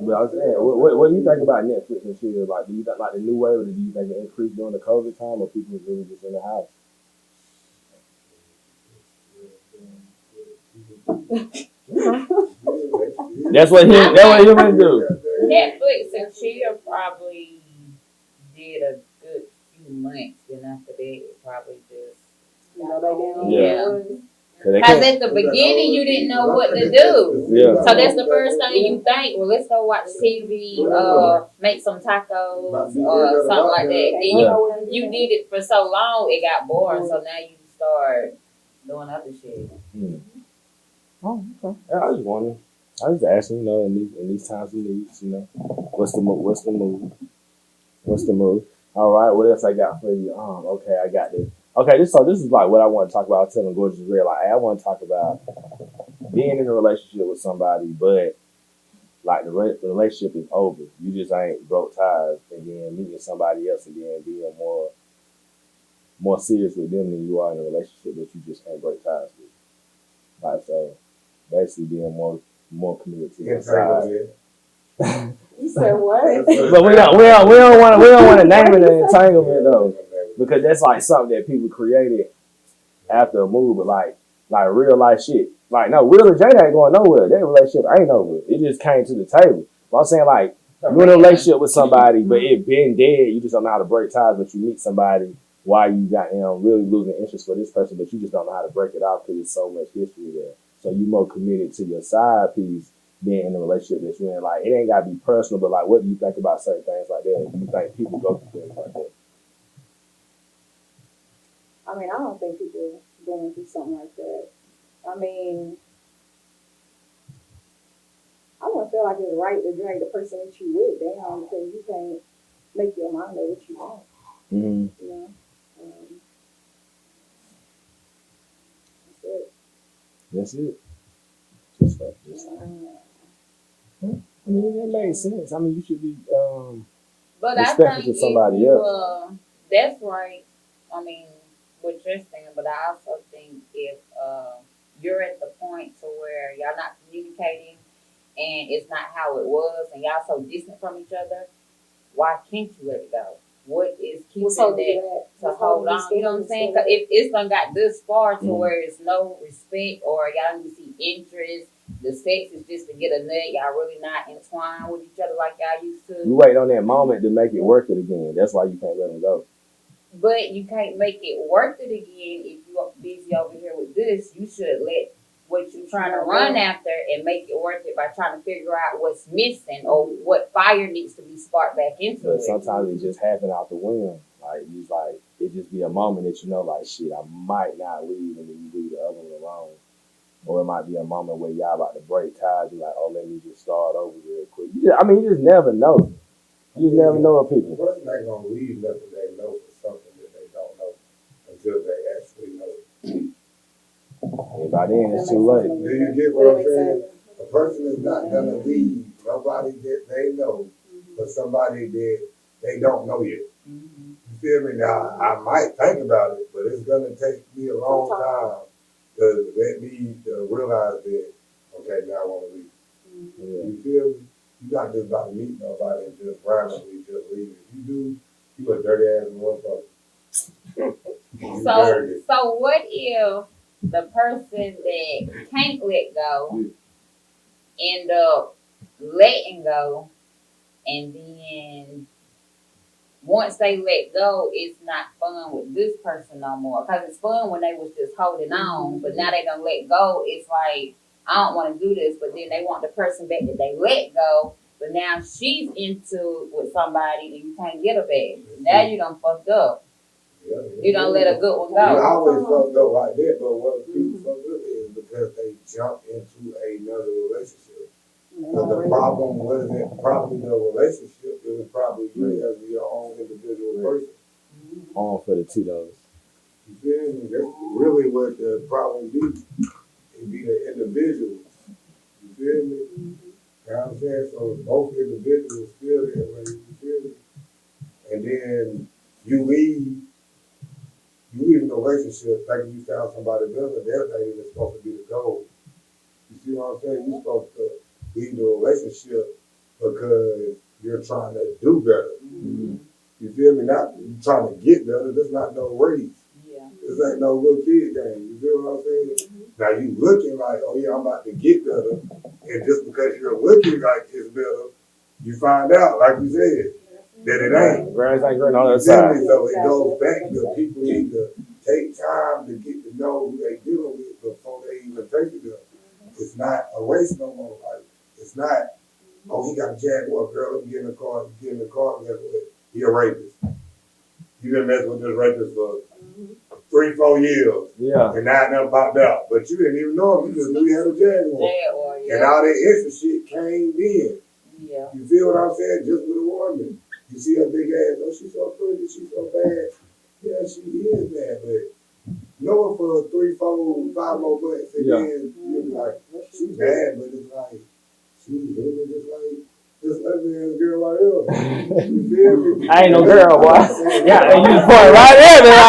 [SPEAKER 2] But I was saying, what do you think about Netflix and chill? Like, do you think like the new wave, or do you think it increased during the COVID time, or people was really just in the house? That's what humans do.
[SPEAKER 3] Netflix and chill probably did a good few months, and after that, it probably just
[SPEAKER 2] Yeah.
[SPEAKER 3] Because at the beginning, you didn't know what to do.
[SPEAKER 2] Yeah.
[SPEAKER 3] So that's the first thing you think. Well, let's go watch TV, make some tacos, or something like that. Then you did it for so long, it got boring. So now you start doing other shit.
[SPEAKER 2] Oh, okay. Yeah, I was wondering. I was asking, in these times we need, what's the move? All right, what else I got for you? Okay, I got this. Okay, this is like what I want to talk about. I was telling Gorgeous Red, like, hey, I want to talk about being in a relationship with somebody, but like the relationship is over. You just ain't broke ties, and then meeting somebody else and then being more serious with them than you are in a relationship that you just can't break ties with. Like, so basically being more committed to your side.
[SPEAKER 5] You said what?
[SPEAKER 2] But we don't want to name it an entanglement though, because that's like something that people created after a move. But like real life shit. Like no, Will and Jada ain't going nowhere. That relationship ain't over. It just came to the table. But I'm saying like you're in a relationship with somebody, but it been dead. You just don't know how to break ties. But you meet somebody while you got really losing interest for this person, but you just don't know how to break it off because there's so much history there. So you more committed to your side piece being in the relationship that you're in. Like it ain't gotta be personal, but like what do you think about certain things like that? Do you think people go through things like that?
[SPEAKER 5] I mean, I don't think people going through something like that. I mean, I don't feel like it's right to drag the person that you with down because you can't make your mind know what you want.
[SPEAKER 2] Mm-hmm.
[SPEAKER 5] You know, that's it.
[SPEAKER 2] That's it. Just I mean, that makes sense. I mean, you should be
[SPEAKER 3] But I
[SPEAKER 2] respectful
[SPEAKER 3] think
[SPEAKER 2] to somebody
[SPEAKER 3] if you,
[SPEAKER 2] else.
[SPEAKER 3] that's right. I mean, what you're saying, but I also think if you're at the point to where y'all not communicating and it's not how it was and y'all so distant from each other, why can't you let it go? What is keeping that to hold on? You know what I'm saying? Cause if it's done got this far to where it's no respect or y'all don't even see interest, the sex is just to get a nut, y'all really not entwined with each other like y'all used to.
[SPEAKER 2] You wait on that moment to make it worth it again. That's why you can't let them go.
[SPEAKER 3] But you can't make it worth it again if you're busy over here with this. You should let what you're trying to run after and make it worth it by trying to figure out what's missing or what fire needs to be sparked back into
[SPEAKER 2] But
[SPEAKER 3] it.
[SPEAKER 2] sometimes it just happen out the whim. Like it's like it just be a moment that you know, like shit, I might not leave, and then you leave the other one alone. Or it might be a moment where y'all about to break ties. You're like, oh, let me just start over real quick. You just never know. You just never know what people.
[SPEAKER 4] The person ain't gonna leave nothing they know for something that they don't know until they actually know it.
[SPEAKER 2] And by then it's too late.
[SPEAKER 4] Do you get what I'm saying? A person is not gonna leave nobody that they know for somebody that they don't know yet.
[SPEAKER 3] Mm-hmm.
[SPEAKER 4] You feel me? Now I might think about it, but it's gonna take me a long time to let me realize that okay, now I wanna leave.
[SPEAKER 2] Yeah.
[SPEAKER 4] You feel me? You not just about to meet nobody and just randomly just leave. If you do, you a dirty ass motherfucker.
[SPEAKER 3] So what if the person that can't let go end up letting go, and then once they let go, it's not fun with this person no more. Cause it's fun when they was just holding on, but now they done let go. It's like I don't want to do this, but then they want the person back that they let go. But now she's into with somebody and you can't get her back. Now you done fucked up.
[SPEAKER 4] Yeah,
[SPEAKER 3] You don't let a good one
[SPEAKER 4] You
[SPEAKER 3] go.
[SPEAKER 4] always fucked up like that, but what people fucked up is because they jump into another relationship. Because the problem wasn't probably the relationship, it was probably you as your own individual person.
[SPEAKER 2] On for the Tito's.
[SPEAKER 4] You feel me? That's really what the problem be. It be the individual. You feel me? You know what I'm saying? So both individuals feel that way, you feel me? And then you leave in a relationship thinking you found somebody better, that ain't even supposed to be the goal. You see what I'm saying? You're supposed to leave the relationship because you're trying to do better.
[SPEAKER 3] Mm-hmm.
[SPEAKER 4] You feel me? Not you trying to get better. There's not no race.
[SPEAKER 3] Yeah.
[SPEAKER 4] This ain't no little kid game. You feel what I'm saying? Now you looking like, oh yeah, I'm about to get better. And just because you're looking like it's better, you find out, like you said, that it ain't.
[SPEAKER 2] Grass ain't green on the other side.
[SPEAKER 4] So it goes back to people need to take time to get to know who they dealing with before they even take it up. It's not a race no more. Like it's not, oh, he got a Jaguar, girl, let me get in the car, guess what? He a rapist. You been messing with this rapist for 3-4 years.
[SPEAKER 2] Yeah.
[SPEAKER 4] And now it done popped out. But you didn't even know him. You just knew he had a Jaguar.
[SPEAKER 3] Yeah.
[SPEAKER 4] And all that extra shit came in.
[SPEAKER 3] Yeah.
[SPEAKER 4] You feel what I'm saying? Just with a woman. You see her big ass, oh, she's so pretty, she's so bad. Yeah, she is bad, but know her for 3, 4, 5 more months, and then you'll be like, she's bad, but it's like, she's really just like this ugly ass girl like her. You feel me?
[SPEAKER 2] I ain't no girl, boy. Yeah, and you just point right there, man.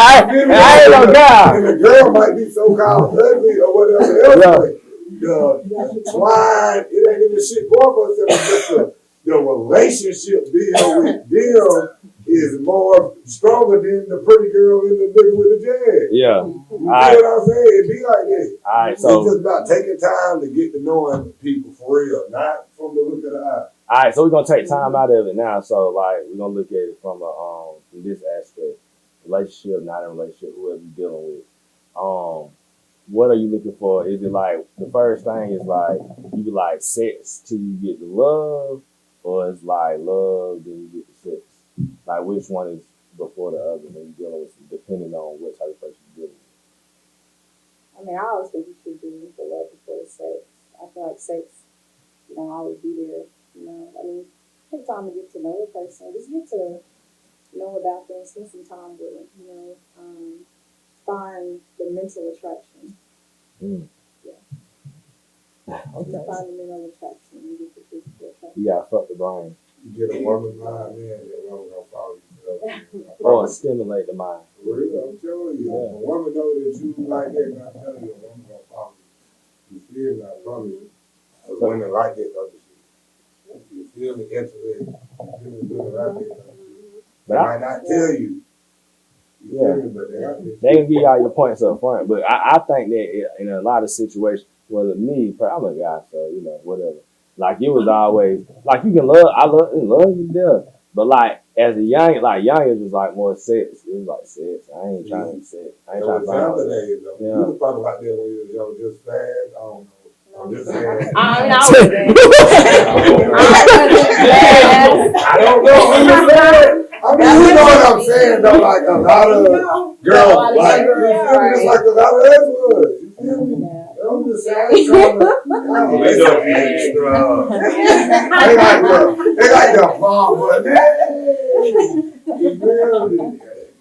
[SPEAKER 2] I ain't no girl.
[SPEAKER 4] And the girl might be so called ugly or whatever else. The twine, it ain't even shit going for itself. It's just the relationship deal with them is more stronger than the pretty girl and the nigga with the jag.
[SPEAKER 2] Yeah.
[SPEAKER 4] You feel what I'm saying? It be like that.
[SPEAKER 2] Alright,
[SPEAKER 4] It's
[SPEAKER 2] so
[SPEAKER 4] just about taking time to get to knowing people for real, not from the look of the eye.
[SPEAKER 2] All right, so we're gonna take time out of it now. So like we're gonna look at it from from this aspect, relationship, not in relationship, whoever you're dealing with. What are you looking for? Is it like the first thing is like you be like sex till you get the love, or it's like love then you get the sex? Like which one is before the other when you're dealing with, depending on what type of person you're dealing with?
[SPEAKER 5] I mean, I always think you should do the love before the sex. I feel like sex, always be there. I mean, take time to get to know the person. Just get to know about them, spend some time with them, find the mental attraction. Yeah.
[SPEAKER 2] Okay.
[SPEAKER 5] Find the mental attraction and get the physical attraction.
[SPEAKER 2] You gotta fuck the brain.
[SPEAKER 4] You get a woman mind, man, that woman gonna follow you.
[SPEAKER 2] Or stimulate the mind.
[SPEAKER 4] For real, I'm telling you.
[SPEAKER 2] Yeah.
[SPEAKER 4] If a woman know that you like that, and I'm telling you, a woman gonna follow you. You feel me? I promise you. Because women like that other shit. You feel me? Interested. You feel me? Women like that other shit. They might not tell you. You feel me? But they like that.
[SPEAKER 2] They can give y'all your points up front, but I think that in a lot of situations, whether me, I'm a guy, so whatever. Like it was always like you can love you to death, but like as a youngest was like more sex. It was like sex. I ain't trying to sex. I ain't trying to find out.
[SPEAKER 4] You was probably like that when you was young, just fast. I don't know. I'm just saying.
[SPEAKER 3] I
[SPEAKER 4] don't know. I mean, you know what I'm saying though. Like a lot of girls, like just like a lot of Edwards. You feel me? I'm just saying. They like the bomb, but you feel me?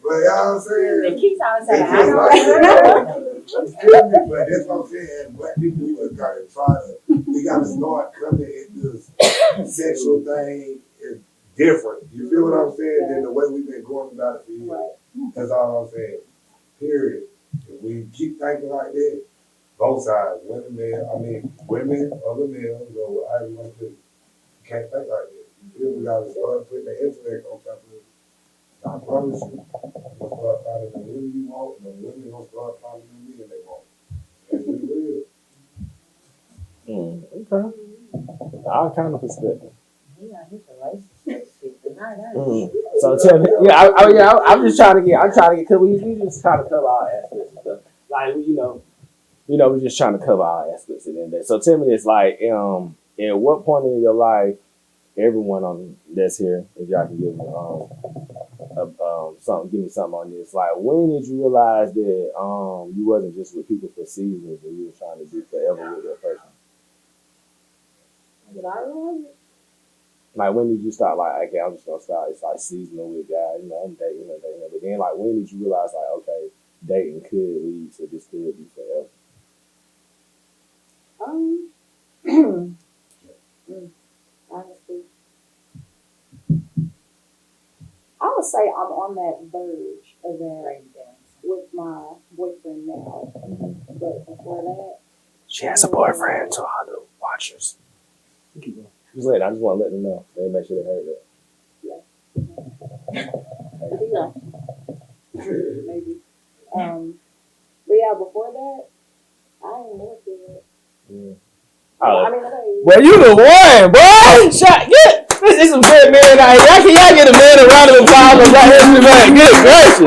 [SPEAKER 4] But you know what I'm saying?
[SPEAKER 3] The keys always say,
[SPEAKER 4] I know. But that's what I'm saying. Black people, we gotta start coming at this sexual thing is different. You feel what I'm saying? Than the way we've been going about it for years. That's all I'm saying. Period. If we keep thinking like that, both sides, women, other males, or whatever you want to do, you can't think like that. You feel we gotta start putting the intellect on top of it. I promise you, you'll start finding the women you want, and the women will start finding the men they want. That's just real.
[SPEAKER 2] Okay. All kind of perspective.
[SPEAKER 3] Yeah, his relationship shit tonight.
[SPEAKER 2] So tell me, I'm just trying to get, because we just trying to cover all aspects of stuff. Like, we're just trying to cover all aspects of the end of the day. So tell me this, like, at what point in your life, everyone that's here, if y'all can give me give me something on this. Like, when did you realize that you wasn't just with people for seasons, and you were trying to be forever with that person?
[SPEAKER 5] Did I realize it?
[SPEAKER 2] Like, when did you start, like, okay, I'm just gonna start, it's like seasonal with guys, I'm dating. But then, like, when did you realize, like, okay, dating could lead to this could be forever?
[SPEAKER 5] Honestly, I would say I'm on that verge of that with my boyfriend now. But before that,
[SPEAKER 2] She has a boyfriend, to all the watchers. Just let, I just want to let them know. They make sure they heard that.
[SPEAKER 5] Maybe. But yeah, before that, I ain't never feel it.
[SPEAKER 2] Well, you the one, boy. This is some good men out here. Y'all get a man a round of applause for that history, man. Good gracious.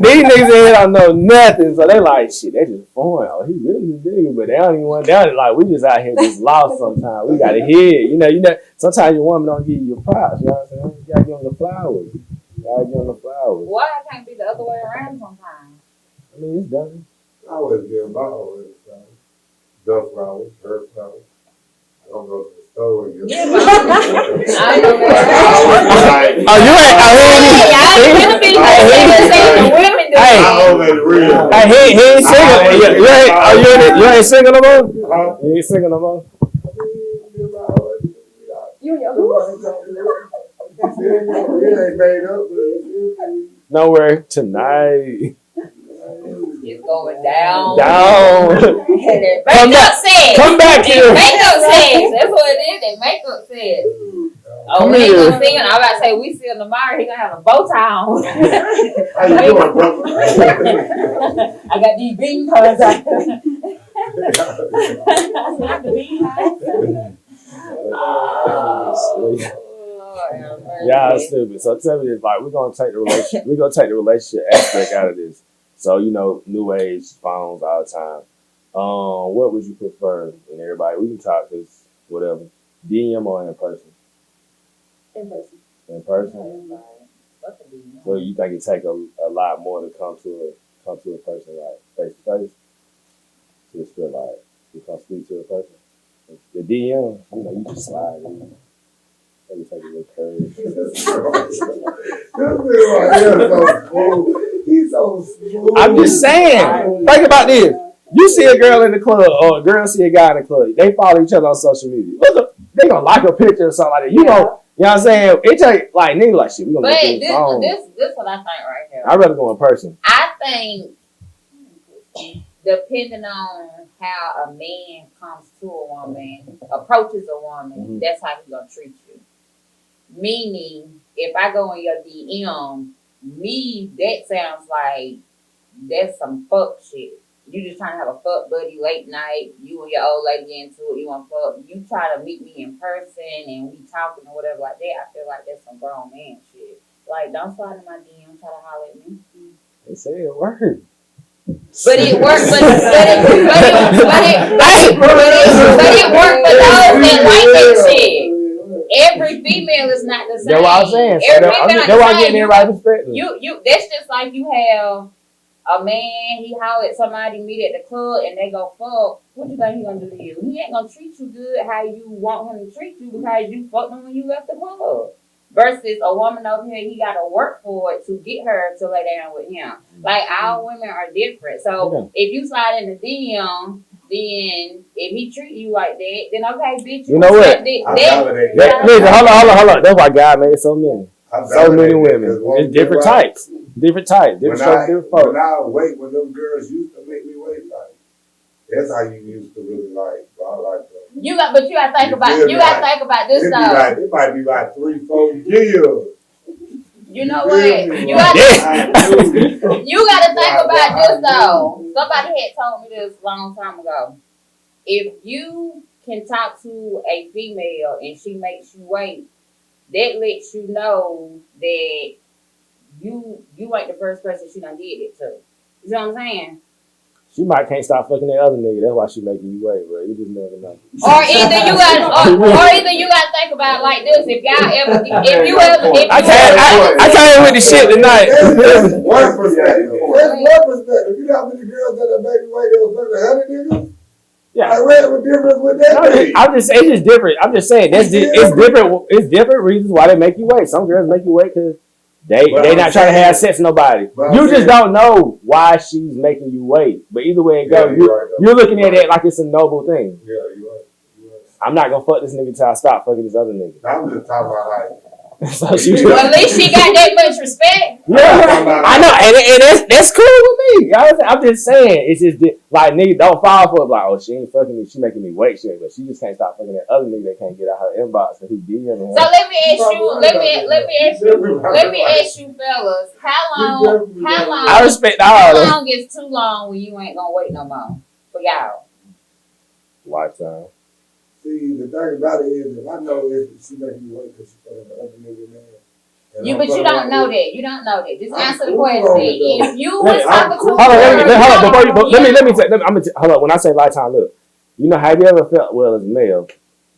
[SPEAKER 2] These niggas in here don't know nothing, so they like, shit, they just foreign. Oh, he really just digging, but they don't even want down. Like, we just out here just lost sometimes. We got to hear, you know. Sometimes your woman don't give you your props. You know what I'm saying? You gotta give them the flowers.
[SPEAKER 3] Why it can't be the other way around sometimes?
[SPEAKER 2] I mean, it's done.
[SPEAKER 4] I always give my always flowers. Duck flowers, her flowers. I don't go to the store and get
[SPEAKER 3] I know
[SPEAKER 2] Oh, you ain't. He ain't singing. You ain't singing no more? You ain't singing no more?
[SPEAKER 5] You and your
[SPEAKER 4] it ain't made up.
[SPEAKER 2] Nowhere tonight.
[SPEAKER 3] It's going down.
[SPEAKER 2] Come back here.
[SPEAKER 3] Makeup says. That's what it is. That makeup says. Oh, we ain't gonna sing. I'm about to say we see him tomorrow. He gonna have a bow tie on.
[SPEAKER 4] How you doing, brother?
[SPEAKER 3] I got these bean pads out.
[SPEAKER 5] Not the beehive.
[SPEAKER 2] Yeah, it's stupid. So tell me this, like we're gonna take the relationship aspect out of this. So new age phones all the time. What would you prefer? And everybody, we can talk this, whatever. DM or in person?
[SPEAKER 5] In person.
[SPEAKER 2] In person. So you think it take a lot more to come to a person like face to face? To just feel like you come speak to a person. The DM, you just slide in. Maybe take a little courage.
[SPEAKER 1] This nigga right here so smooth. He's so smooth.
[SPEAKER 2] I'm just saying. Think about this. You see a girl in the club or a girl see a guy in the club. They follow each other on social media. They gonna like a picture or something like that. You know what I'm saying? It take like nigga like shit. We gonna
[SPEAKER 3] But
[SPEAKER 2] make this phone.
[SPEAKER 3] this what I think right here.
[SPEAKER 2] I'd rather go in person.
[SPEAKER 3] I think depending on how a man comes to a woman, approaches a woman, that's how he gonna treat you. Meaning, if I go in your DM, that sounds like that's some fuck shit. You just trying to have a fuck buddy late night. You and your old lady get into it. You want fuck. You try to meet me in person and we talking or whatever like that. I feel like that's some grown man shit. Like, don't slide in my DM, try to holler at me.
[SPEAKER 2] They say it worked.
[SPEAKER 3] But it worked. But it worked for those that like that shit. Every female is not the same.
[SPEAKER 2] That's what I'm saying.
[SPEAKER 3] Every female
[SPEAKER 2] that's why I'm getting everybody's perspective.
[SPEAKER 3] You. That's just like you have a man. He holler at somebody, meet at the club, and they go fuck. What you think he gonna do to you? He ain't gonna treat you good how you want him to treat you because you fucked him when you left the club. Versus a woman over here, he gotta work for it to get her to lay down with him. Like all women are different. So if you slide in the DM. Then if he treat you like that, then okay, bitch.
[SPEAKER 2] You know what? Listen, hold on. That's why God made so many women. It's different types. Different folks.
[SPEAKER 4] When I wait, when them girls used to make me wait, like that's how you used to really like. I like them.
[SPEAKER 3] But you gotta think about this though.
[SPEAKER 4] It might be like 3-4 years.
[SPEAKER 3] You know what? You gotta think about this though. Somebody had told me this a long time ago. If you can talk to a female and she makes you wait, that lets you know that you ain't the first person she done did it to. You know what I'm saying?
[SPEAKER 2] She might can't stop fucking that other nigga. That's why she making you wait, bro. You just never know.
[SPEAKER 3] Or either you gotta think about it like this. If
[SPEAKER 2] I came with the shit tonight.
[SPEAKER 4] That's one perspective. You know how many girls that are making wait that was fucking 100 niggas?
[SPEAKER 2] Yeah.
[SPEAKER 4] Like, what difference with that?
[SPEAKER 2] I'm just saying, it's just different. I'm just saying it's different. It's different reasons why they make you wait. Some girls make you wait because they not trying to have sex with nobody. You just don't know why she's making you wait. But either way it goes, you're looking at it like it's a noble thing.
[SPEAKER 4] Yeah, you're right.
[SPEAKER 2] I'm not gonna fuck this nigga till I stop fucking this other nigga.
[SPEAKER 4] I'm just talking about like.
[SPEAKER 2] So
[SPEAKER 3] at least she got that much respect.
[SPEAKER 2] Yeah, I know, and that's cool with me. I'm just saying, it's just like nigga don't fall for it. Like, oh, she ain't fucking me, she making me wait. She just can't stop fucking that other nigga that can't get out her inbox and he DMing her.
[SPEAKER 3] So let me ask you, fellas, how long?
[SPEAKER 2] I respect all.
[SPEAKER 3] How long is too long when you ain't gonna wait no more for y'all?
[SPEAKER 2] Lifetime.
[SPEAKER 4] See, the thing about it is, if I know if she making me wait because she fucking the other nigga, man.
[SPEAKER 3] But you don't know that. You don't know that. Just answer the question. If you was talking to
[SPEAKER 2] hold on. When I say lifetime, look, have you ever felt as a male?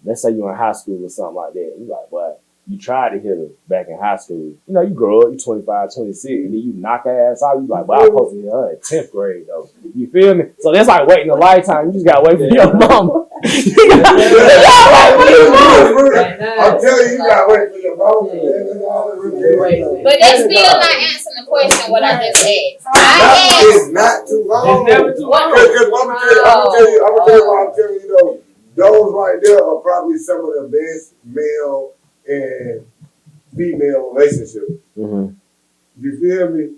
[SPEAKER 2] Let's say you're in high school or something like that. You like, boy, you tried to hit her back in high school. You grow up, you're 25, 26, and then you knock her ass out. You like, well, I was supposed to hit her in 10th grade though. You feel me? So that's like waiting a lifetime. You just gotta wait for your mama.
[SPEAKER 4] I'm telling you, you gotta wait for your mama.
[SPEAKER 3] But that's still not answering the question what I just asked.
[SPEAKER 4] It's not too long.
[SPEAKER 3] It's never too long.
[SPEAKER 4] I'm gonna tell you why I'm telling you though. Those right there are probably some of the best male and female relationships.
[SPEAKER 2] Mm-hmm.
[SPEAKER 4] You feel me?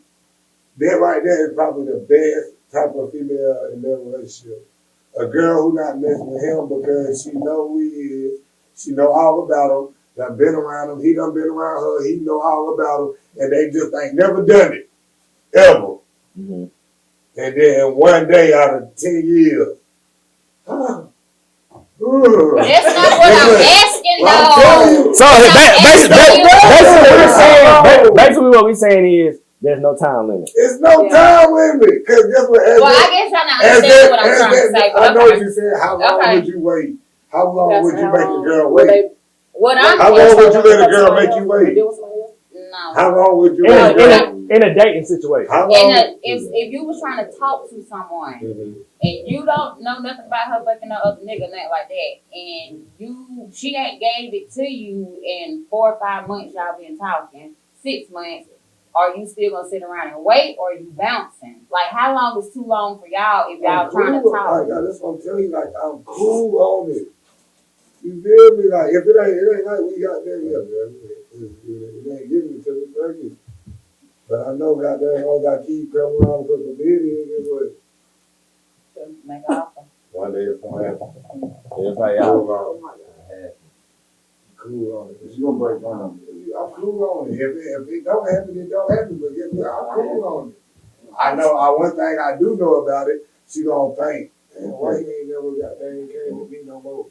[SPEAKER 4] That right there is probably the best type of female and male relationship. A girl who not messing with him because she know who he is, she know all about him, done been around him, he done been around her, he know all about him, and they just ain't never done it. Ever.
[SPEAKER 2] Mm-hmm.
[SPEAKER 4] And then one day out of 10 years,
[SPEAKER 3] That's not what I'm asking,
[SPEAKER 4] I'm telling
[SPEAKER 3] though.
[SPEAKER 4] you.
[SPEAKER 2] So basically what we're saying is there's no time limit.
[SPEAKER 4] It's no time limit. Because guess what?
[SPEAKER 3] Well, I guess y'all not understanding what I'm trying to say.
[SPEAKER 4] I know what you're saying. How long would you wait? How long would you make the girl wait? How long would you let a girl make you wait?
[SPEAKER 3] No.
[SPEAKER 4] How long would you let a girl?
[SPEAKER 2] In a dating situation.
[SPEAKER 4] How long?
[SPEAKER 3] If you was trying to talk to someone
[SPEAKER 4] Mhm.
[SPEAKER 3] and you don't know nothing about her fucking no other nigga, nothing like that, and she ain't gave it to you in 4 or 5 months, y'all been talking, 6 months, are you still gonna sit around and wait, or are you bouncing? Like, how long is too long for y'all if y'all trying to talk?
[SPEAKER 4] That's what I'm telling you. Like, I'm cool on it. You feel me? Like, if it ain't like we got there yet, man. It ain't giving it to me, thank you. But I know goddamn all got keep coming around and put the bid in. Guess what?
[SPEAKER 3] Make an offer.
[SPEAKER 4] One day it's gonna happen.
[SPEAKER 2] It's like
[SPEAKER 4] Cool on it. Cool on it. Cause you gonna break down. I'm cool on it. If it don't happen, it don't happen. But guess what? I'm cool on it. I know. One thing I do know about it. She gonna think, damn, why he ain't never got that came to me no more.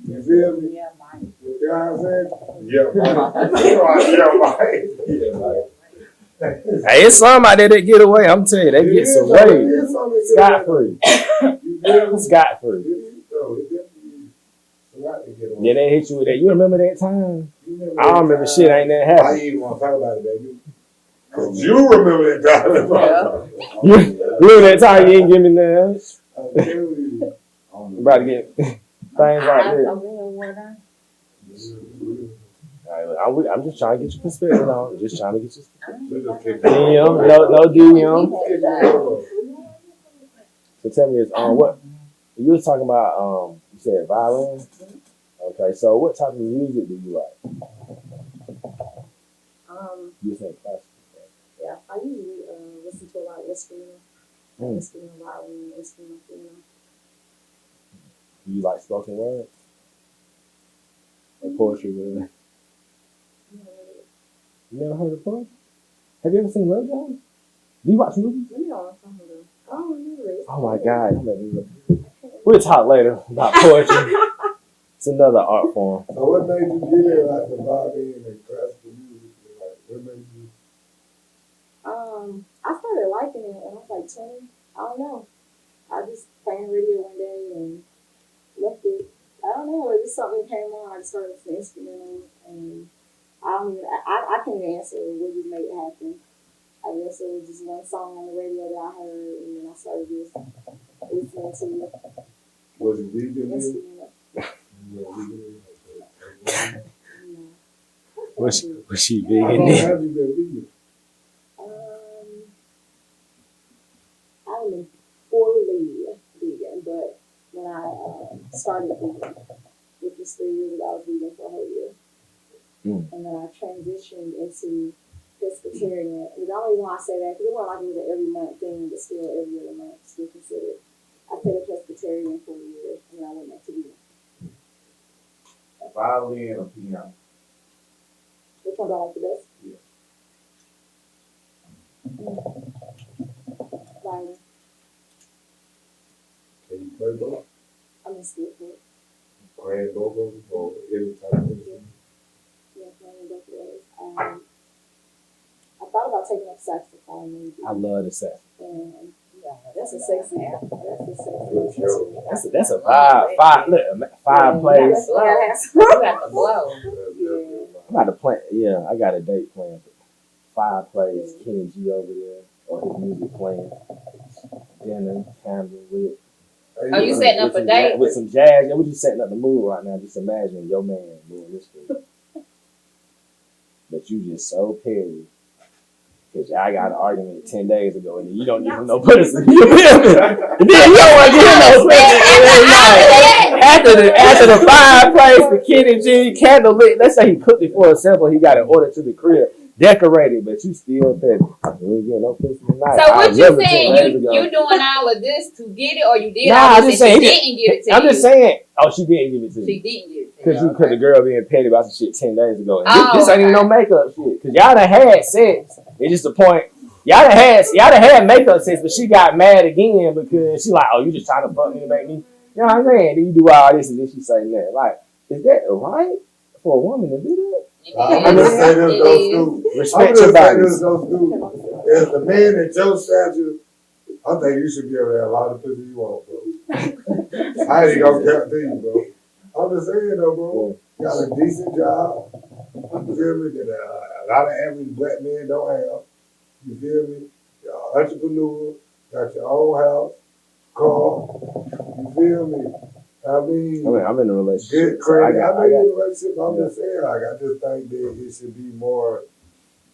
[SPEAKER 4] You feel me?
[SPEAKER 3] Yeah, mine.
[SPEAKER 4] You know what I'm saying? Yeah, Mike. Yeah, Mike.
[SPEAKER 2] hey, it's some out there that get away. I'm telling you, they get some way. Scot free. Scot free. Then they hit you with that. You remember that time? I don't remember shit. Ain't that
[SPEAKER 4] I
[SPEAKER 2] happened.
[SPEAKER 4] ain't even want to talk about it, baby. Cause you remember that time.
[SPEAKER 2] You remember that time you didn't give me nothing?
[SPEAKER 4] I'm telling you.
[SPEAKER 2] I'm about to get things like that. I'm just trying to get your perspective on. Just trying to get your DM. No DM. So tell me this. What you was talking about? You said violin. Okay. So what type of music do you like? You think classical?
[SPEAKER 5] Yeah, I usually listen to a lot of instrumental. Instrumental violin, instrumental piano.
[SPEAKER 2] Do you like spoken word? Or poetry, really? You never heard of poetry? Have you ever seen Love Jones? Do you watch movies?
[SPEAKER 5] Let me know some of them. I don't remember it.
[SPEAKER 2] Oh my God. We'll talk later about poetry. It's another art form.
[SPEAKER 4] So what made you get in like the violin and classical music? Like, what made you?
[SPEAKER 5] I started liking it when I was like 20. I don't know. I just playing radio one day and left it. I don't know. It just something came on. I just started with the instrumental, and I can't even answer what just made it happen. I guess it was just one song on the radio that I heard, and then I started just listening to it.
[SPEAKER 4] Was it DJ music?
[SPEAKER 2] Was she big
[SPEAKER 4] How
[SPEAKER 2] in
[SPEAKER 4] long
[SPEAKER 2] there?
[SPEAKER 4] have you been vegan?
[SPEAKER 5] I've been poorly vegan, but when I started vegan, which was 3 years ago, I was vegan for a whole year. And then I transitioned into pescatarian. And the only reason why I say that, because it wasn't like it was an every month thing, but still every other month, still considered. I stayed a pescatarian for a year, and then I went back to vegan.
[SPEAKER 4] Violin or piano?
[SPEAKER 5] Which one do I like the best?
[SPEAKER 4] Yeah.
[SPEAKER 5] Violin.
[SPEAKER 4] Can you play both?
[SPEAKER 5] I'm just scared for it.
[SPEAKER 4] Playing both of them or any type of instrument?
[SPEAKER 5] Yeah, playing both ways. I thought about taking up saxophone maybe.
[SPEAKER 2] I love the sax.
[SPEAKER 5] And that's a sexy.
[SPEAKER 2] That's a vibe. Fireplace.
[SPEAKER 3] You got to blow.
[SPEAKER 2] I'm about to play. Yeah, I got a date planned. Fireplace, Kenny G over there, or his music playing. Dinner, candle lit.
[SPEAKER 3] Are you setting up a date?
[SPEAKER 2] With some jazz. Yeah, we're just setting up the mood right now. Just imagine your man doing this for you. But you just so petty. Because I got an argument 10 days ago and you don't give him no pussy. You feel me? And then you don't want to give him no pussy. After the fireplace, the Kenny G, candle lit. Let's say he cooked it for himself or he got it ordered to the crib. Decorated, but you still petty. You ain't getting no pussy tonight.
[SPEAKER 3] So what you saying? You doing all of this to get it, or you did all
[SPEAKER 2] I'm
[SPEAKER 3] this
[SPEAKER 2] just saying.
[SPEAKER 3] and she didn't give it to you?
[SPEAKER 2] I'm just saying. Oh, she didn't give it to you.
[SPEAKER 3] She didn't give it to you.
[SPEAKER 2] Because you put the girl being petty about some shit 10 days ago. And
[SPEAKER 3] Oh,
[SPEAKER 2] this ain't even no makeup shit. Because y'all done had sex. It's just the point. Y'all done had makeup sex, but she got mad again because she like, oh, you just trying to fuck me to make me You know what I'm saying? Then you do all this and then she say that. Like, is that right for a woman to do that?
[SPEAKER 4] I'm just saying this those schools. I'm
[SPEAKER 2] Respect
[SPEAKER 4] just
[SPEAKER 2] your
[SPEAKER 4] saying
[SPEAKER 2] bodies.
[SPEAKER 4] this those schools. As the man at your stature, I think you should be able to have a lot of pussy you want, bro. I ain't gonna count to you, bro. I'm just saying though, bro. You got a decent job. You feel me? That a lot of average black men don't have. You feel me? You're an entrepreneur. Got your own house, car. You feel me? I mean,
[SPEAKER 2] I'm in a relationship.
[SPEAKER 4] good credit.
[SPEAKER 2] So
[SPEAKER 4] I mean, in a relationship. I'm just saying, like, I just think that it should be more.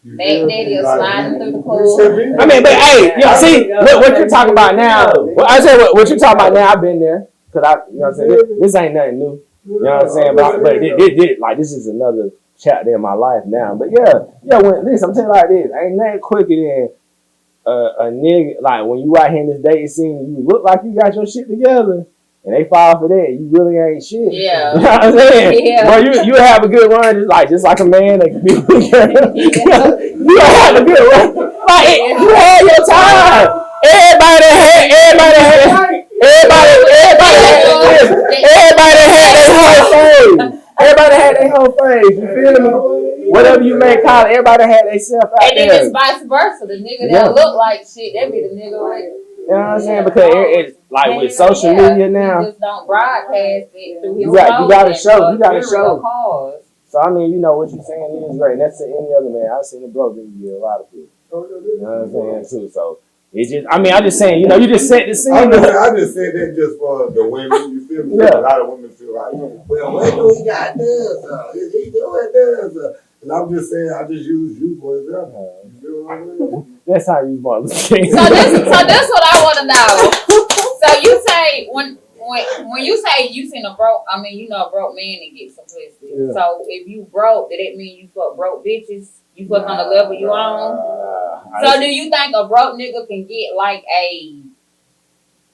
[SPEAKER 3] Back daddy is sliding through the pool.
[SPEAKER 2] I mean, but hey, see what you're talking about now. Well, I say what you're talking about now. I've been there because you know what I'm saying. This ain't nothing new. You know what I'm saying? But like this is another chapter in my life now. But yeah. Listen, I'm telling you like this. Ain't nothing quicker than a nigga like when you out here in this dating scene. You look like you got your shit together. And they fall for that. You really ain't shit.
[SPEAKER 3] Yeah.
[SPEAKER 2] You know what I'm saying?
[SPEAKER 3] Yeah.
[SPEAKER 2] Well, you have a good run, just like a man that can be with a girl. You have a good run. Like, you had your time. Everybody had their whole phase. Everybody had their whole phase. You feel me? Whatever you may call it, everybody had their self out there.
[SPEAKER 3] And then it's vice versa. The nigga that look like shit, that be the nigga like.
[SPEAKER 2] You know what I'm saying? Because it's like with social media now.
[SPEAKER 3] You just don't broadcast it through his
[SPEAKER 2] You gotta show.
[SPEAKER 3] Cars.
[SPEAKER 2] So I mean, you know what you're saying is right. That's to any other man. I've seen it broke in a lot of people. You know what I'm saying too. So it just, I'm just saying, you just set the scene.
[SPEAKER 4] I just said that just for the women. You feel me? Yeah. A lot of women feel like, well, what do he got this? Is he doing this? And I'm just saying, I just use you for example. You feel what I mean?
[SPEAKER 2] That's how you want to say.
[SPEAKER 3] So this what I want to know. So you say when you say you seen a broke man and get some pussy. Yeah. So if you broke, did that mean you fuck broke bitches? You fuck on the level you on? So do you think a broke nigga can get like a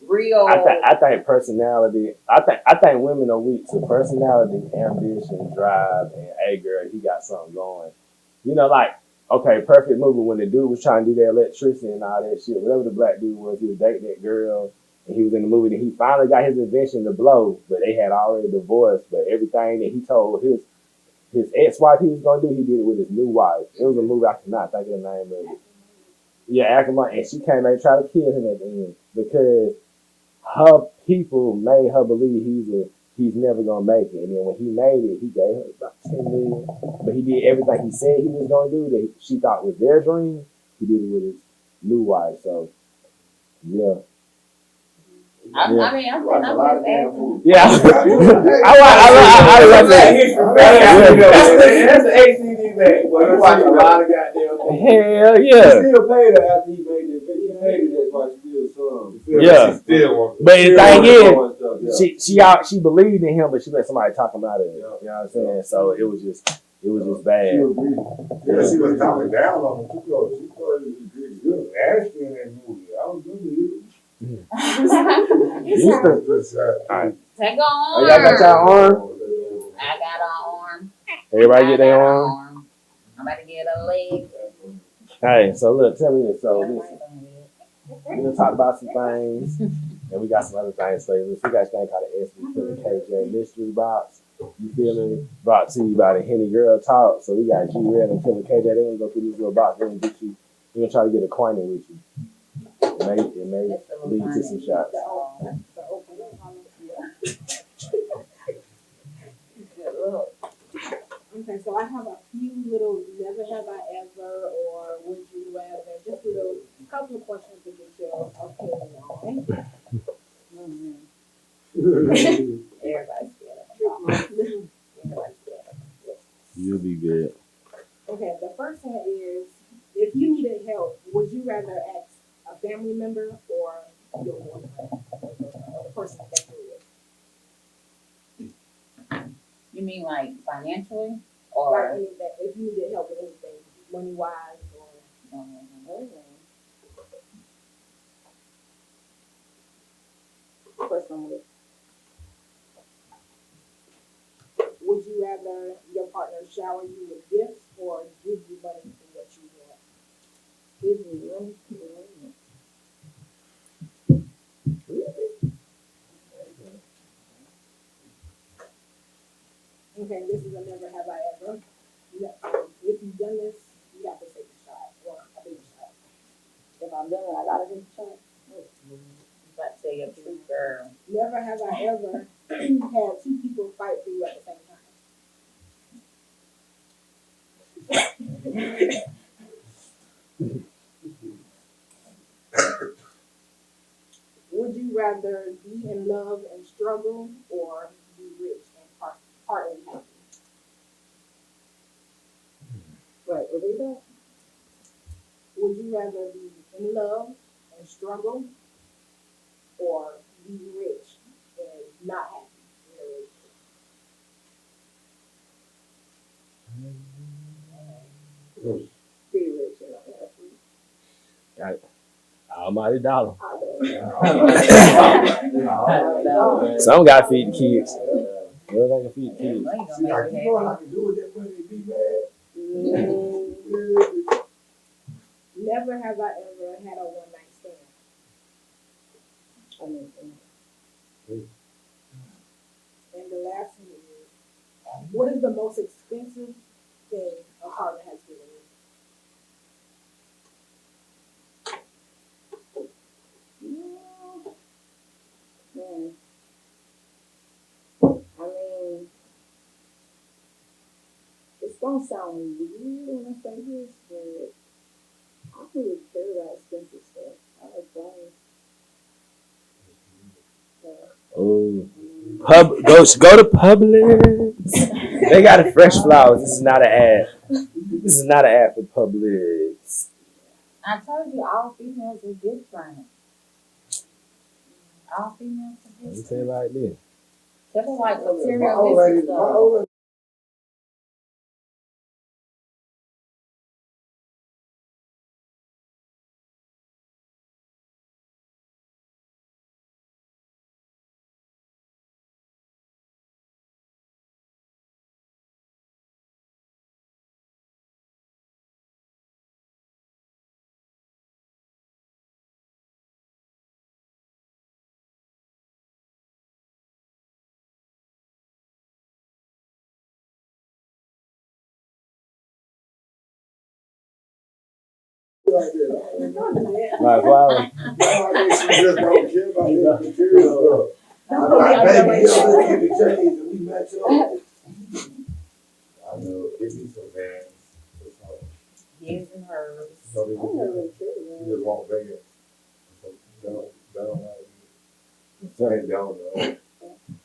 [SPEAKER 3] real?
[SPEAKER 2] I think personality. I think women are weak to personality, ambition, drive, and hey girl, he got something going. Like. Okay, perfect movie when the dude was trying to do that electricity and all that shit. Whatever the black dude was, he was dating that girl and he was in the movie and he finally got his invention to blow, but they had already divorced. But everything that he told his ex-wife he was gonna do, he did it with his new wife. It was a movie I cannot think of the name of it. Yeah, Ackerman, and she came and tried to kill him at the end because her people made her believe he's never gonna make it. And then when he made it, he gave her about $10 million. But he did everything he said he was gonna do that she thought was their dream. He did it with his new wife. So yeah.
[SPEAKER 3] I mean, I'm just asking.
[SPEAKER 2] Yeah. I love that.
[SPEAKER 1] That's the HTG man. Well, you watch a lot of goddamn.
[SPEAKER 2] Hell yeah.
[SPEAKER 1] He still paid her after he made it. He paid her, that's why she still some.
[SPEAKER 2] Yeah. But the thing is, she believed in him, but she let somebody talk about it. You know what I'm saying? So it was just bad.
[SPEAKER 4] She was talking down on him. She thought it was good. Ashley in that movie. I was good with you.
[SPEAKER 3] Take on.
[SPEAKER 2] Y'all got y'all arm?
[SPEAKER 3] I got an arm.
[SPEAKER 2] Everybody get their arm?
[SPEAKER 3] I'm about to get a leg.
[SPEAKER 2] Hey, so look, tell me this. So listen, we're going to talk about some things, and we got some other things to say. We got a thing called the SB to the KJ Mystery Box. You feel me? Brought to you by the Henny Girl Talk. So we got G-Red and Killer KJ. They're going to go through this little box. They're going to try to get acquainted with you. It may lead to some shots.
[SPEAKER 5] Okay, so I have a few little never have I ever or would you rather, just a couple of questions to get your opinion on.
[SPEAKER 3] Everybody's scared.
[SPEAKER 2] You'll be good.
[SPEAKER 5] Okay, the first one is, if you needed help, would you rather ask a family member or your boyfriend or the person that you're with?
[SPEAKER 3] You mean like financially?
[SPEAKER 5] Or
[SPEAKER 3] Or
[SPEAKER 5] anything, if you needed help with anything, money wise or person with. Would you rather your partner shower you with gifts or give you money for what you want? Give me money for what you want. Okay, this is a never have I ever. If you've done this, you have to take a shot or a big shot. If I'm done it, I gotta take a shot.
[SPEAKER 3] But tell your truth, girl.
[SPEAKER 5] Never have I ever had two people fight for you at the same time. Would you rather be in love and struggle or be rich and partly happy? Right, repeat that. Would you rather be in love and struggle or be rich and not happy in a relationship? Be rich and not happy.
[SPEAKER 2] Almighty dollar.
[SPEAKER 5] I
[SPEAKER 2] Some got to feed the kids. Well, they can feed the kids.
[SPEAKER 4] See, I keep going, I can do it that way, they be mad.
[SPEAKER 5] Never have I ever had a one night stand. And the last one is, what is the most expensive thing a partner has given you? Man. I mean, it's gonna sound weird when I say this, but I don't really care about expensive stuff. I like flowers.
[SPEAKER 2] Oh, go to Publix. They got a fresh flowers. This is not an ad. This is not an ad for Publix.
[SPEAKER 3] I told you all females are different. All females are
[SPEAKER 2] Let me
[SPEAKER 3] different.
[SPEAKER 2] tell you like this.
[SPEAKER 3] That's like
[SPEAKER 4] My old
[SPEAKER 3] materialistic
[SPEAKER 4] lady,
[SPEAKER 3] stuff.
[SPEAKER 2] Like flowers.
[SPEAKER 4] She just don't care about the material stuff. I baby girl, give me change and we match up. I know, it be so bad.
[SPEAKER 3] His and hers.
[SPEAKER 4] So they just want bigger. Don't know.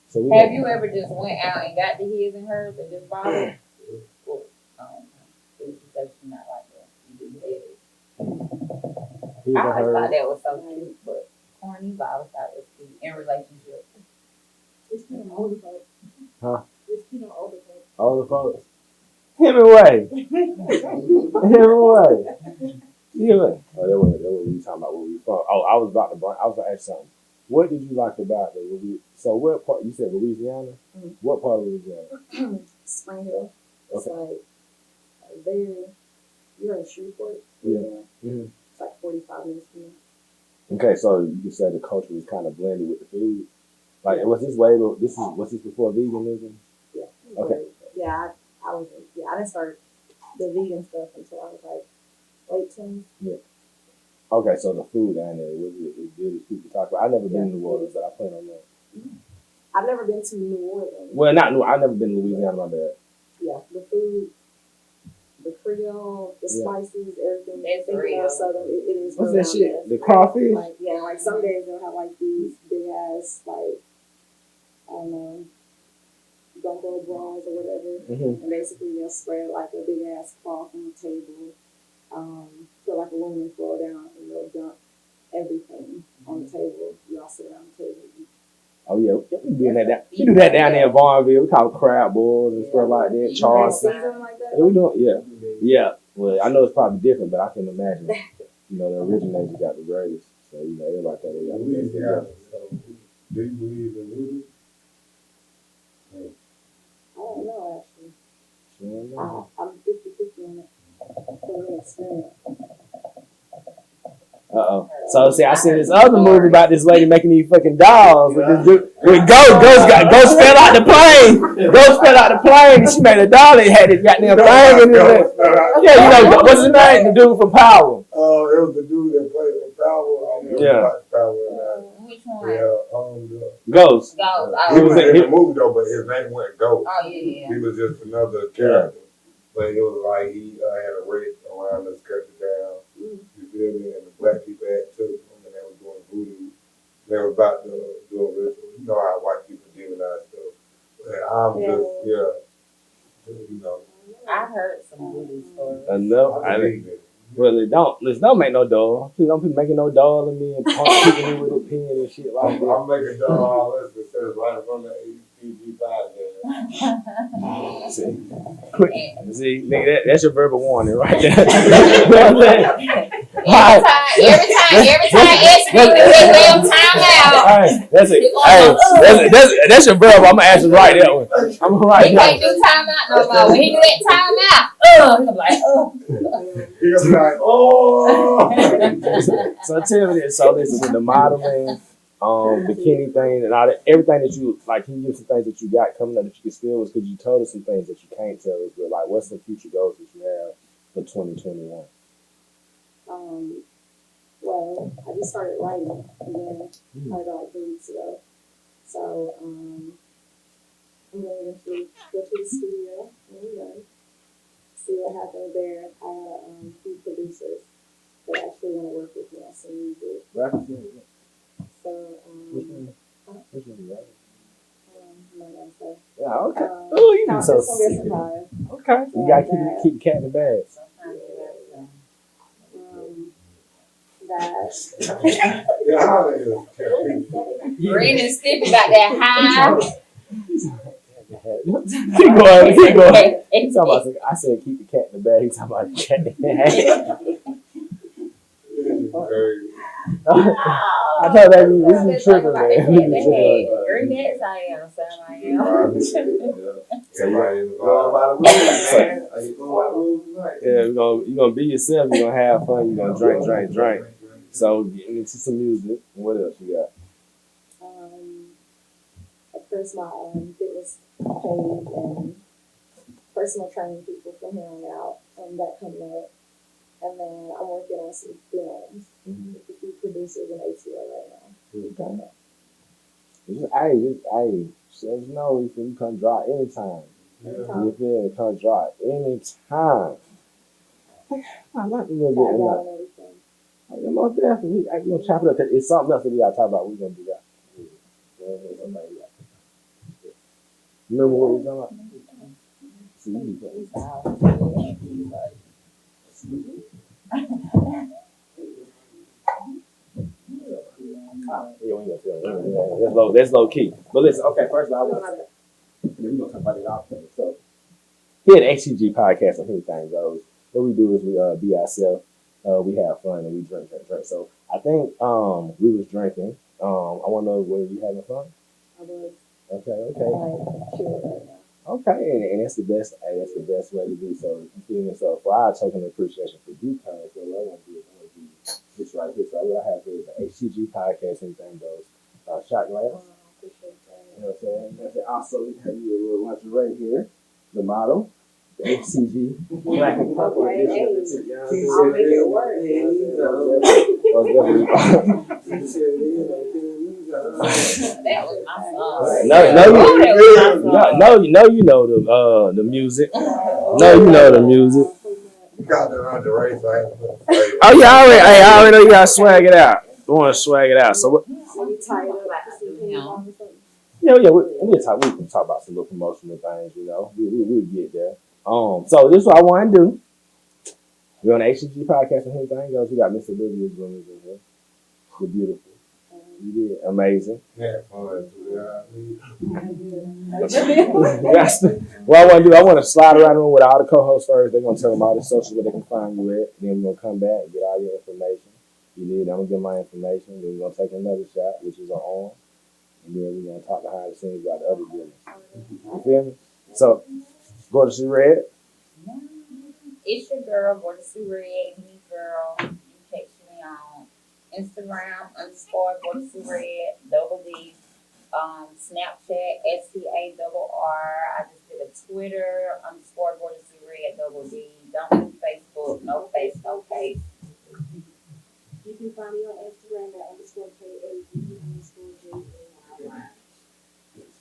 [SPEAKER 2] So we
[SPEAKER 3] Have you ever just went out and got the his and hers and just bought it? Well, it was because she's not like that. You just did it.
[SPEAKER 2] His
[SPEAKER 3] I
[SPEAKER 2] and
[SPEAKER 3] always thought
[SPEAKER 2] hers.
[SPEAKER 3] that was so cute, but corny, but I always thought it was cute in relationships.
[SPEAKER 5] It's cute on older folks.
[SPEAKER 2] Huh?
[SPEAKER 5] It's cute on older folks.
[SPEAKER 2] All the folks. Hemingway. Hemingway. Yeah. Oh, that was what we talking about. Where we from? Oh, I was about to ask something. What did you like about it? So what part? You said Louisiana.
[SPEAKER 5] Mm-hmm.
[SPEAKER 2] What part of Louisiana?
[SPEAKER 5] Spring Hill. It's
[SPEAKER 2] Okay.
[SPEAKER 5] like you're in Shreveport.
[SPEAKER 2] Yeah.
[SPEAKER 5] Mm-hmm. It's like 45 minutes from here.
[SPEAKER 2] Okay, so you could say the culture was kind of blended with the food. Like, was this was this before veganism?
[SPEAKER 5] Yeah.
[SPEAKER 2] Okay.
[SPEAKER 5] Yeah, I didn't start the vegan stuff until I was like late teens.
[SPEAKER 2] Yeah. Okay, so the food down there, was it good as people talk about? I've never been to New Orleans, but I plan on that.
[SPEAKER 5] I've never been to New Orleans.
[SPEAKER 2] Well, not New. I've never been to Louisiana. My bad.
[SPEAKER 5] Yeah, the food, the Creole, the spices, everything.
[SPEAKER 3] It's
[SPEAKER 5] thinking
[SPEAKER 3] real.
[SPEAKER 5] of Southern, it is.
[SPEAKER 2] What's
[SPEAKER 5] real
[SPEAKER 2] that shit?
[SPEAKER 5] down
[SPEAKER 2] The
[SPEAKER 5] there.
[SPEAKER 2] crawfish?
[SPEAKER 5] Like some days they'll have like these big ass like I don't know, gumbo bras or whatever, and basically they'll spread like a big ass cloth on the table, so like a woman will throw down and they'll dump everything on the table. Y'all sit around the table.
[SPEAKER 2] Oh yeah, we do that down there in Barnville. We call it crab balls and stuff like that. Charleston.
[SPEAKER 5] Season like that.
[SPEAKER 2] Yeah, we do. Yeah. Well, I know it's probably different, but I can imagine. You know, the originators got the greatest. So you know, everybody thought they got the greatest.
[SPEAKER 4] Louisiana. So, do you believe in voodoo?
[SPEAKER 5] I don't know actually.
[SPEAKER 2] Sure.
[SPEAKER 5] I'm 50-50 on it. From an experience.
[SPEAKER 2] Uh-oh. So see, I seen this other movie about this lady making these fucking dolls with this dude. With Ghost fell out the plane. Ghost fell out the plane and she made a doll and had this goddamn thing in it. Yeah, you know, what's his name? The dude from Power.
[SPEAKER 4] Oh, it was the dude that played for Power.
[SPEAKER 2] Yeah.
[SPEAKER 3] Which one?
[SPEAKER 2] Ghost.
[SPEAKER 3] Ghost. Oh,
[SPEAKER 4] He was in the movie though, but his name wasn't Ghost.
[SPEAKER 3] oh yeah.
[SPEAKER 4] He was just another character. But it was like he had a wreck around us, cut it down. You feel me? And the black people had took him and they were doing voodoo. They were about to do a ritual. You know how white people demonize stuff. But I'm just, you know.
[SPEAKER 3] I heard some voodoo stories.
[SPEAKER 2] Enough. I mean, well, don't make no doll. Please don't be making no doll of me and punching me with a pen and shit like that.
[SPEAKER 4] I'm making doll all this because right from the HTG podcast.
[SPEAKER 2] See, nigga, that's your verbal warning right there.
[SPEAKER 3] Every time Esme will time out.
[SPEAKER 2] Hey, that's it. Hey, that's your verbal. I'm gonna ask you right that one. I'm gonna write
[SPEAKER 3] He
[SPEAKER 2] that.
[SPEAKER 3] can't do time out no more. When he do that time out, he's like,
[SPEAKER 4] He'll be like, oh.
[SPEAKER 2] So tell me this. So this is the modeling, bikini thing, and all that. Everything that you like. Can you give some things that you got coming up that you can spill? Because you told us some things that you can't tell us. But like, what's the future goals that you have for 2021?
[SPEAKER 5] Well, I just started writing again, probably about like 3 weeks ago. So, I'm gonna eventually go to the studio and see what happens there. I have a few producers that actually want to work with me on some music. So,
[SPEAKER 2] Which one?
[SPEAKER 5] I'm not gonna say.
[SPEAKER 2] Yeah, okay. Oh, you do so
[SPEAKER 5] it's gonna be a
[SPEAKER 2] secret.
[SPEAKER 5] surprise.
[SPEAKER 2] Okay. You gotta keep the cat in the bag.
[SPEAKER 5] That.
[SPEAKER 4] Yeah, how is it?
[SPEAKER 3] Green and stiff about that high.
[SPEAKER 2] Keep going. He's talking about, I said keep the cat in the bag. He's talking about the cat in the bag. I told that we be tripping, man. We be tripping.
[SPEAKER 3] Green X I am, Sam I am.
[SPEAKER 2] Yeah, you're gonna be yourself. You're gonna have fun. You're gonna drink. So getting into some music. What else you got?
[SPEAKER 5] At first, my fitness page and personal training people from here on out, that coming up. And then I'm working on some films with a few producers in ATL right now.
[SPEAKER 2] Okay. Just let us know if you come draw anytime. You feel it, come draw anytime. I like the little bit. Yeah, most definitely. I'm gonna chop it up. It's something else that we gotta talk about. We're gonna do that. Remember what we were talking about? See, that's low key. But listen, okay, first of all, we're gonna talk about it often. So here at HTG Podcast, anything goes. What we do is we be ourselves. We have fun and we drink. So I think we was drinking. I want to know were you having fun?
[SPEAKER 5] I was.
[SPEAKER 2] Okay.
[SPEAKER 5] Chill right now.
[SPEAKER 2] Okay, and that's the best. That's the best way to do so. You feel me? So for our token of appreciation for you, so what I want to do this right here. So what I have here is the HTG Podcast. Anything goes. Shot glass.
[SPEAKER 5] Appreciate that.
[SPEAKER 2] You know what I'm saying? And then also we have you a little lingerie here, the model. HTG Black and Purple Edition.
[SPEAKER 5] I'll make it work.
[SPEAKER 3] That was my song.
[SPEAKER 2] You know the music. No, you know the music.
[SPEAKER 4] You got the lingerie, so I have to put
[SPEAKER 2] Oh yeah, I already know you gotta swag it out. You want to swag it out. So what?
[SPEAKER 5] Are you tired of
[SPEAKER 2] Yeah. We can talk about some little promotional things. You know, we'll get there. So this is what I want to do. We're on the HTG Podcast and anything goes. We got Miss Olivia Jennings in here. The beautiful. You did amazing.
[SPEAKER 4] Yeah, fun.
[SPEAKER 2] What I want to do, I want to slide around the room with all the co-hosts first. They're gonna tell them all the socials where they can find you at. Then we're gonna come back and get all your information. You did. I'm gonna get my information. Then we're gonna take another shot, which is an arm, and then we're gonna talk behind the scenes about the other business. You feel me? So. Go to see Red.
[SPEAKER 3] It's your girl, go to see Red, me girl. You text me on Instagram _Gorgeously double D. Snapchat STARR. I just did a Twitter _Gorgeously double D. Don't do Facebook. No face, no case.
[SPEAKER 5] You can find me on Instagram at _KAD_JAY.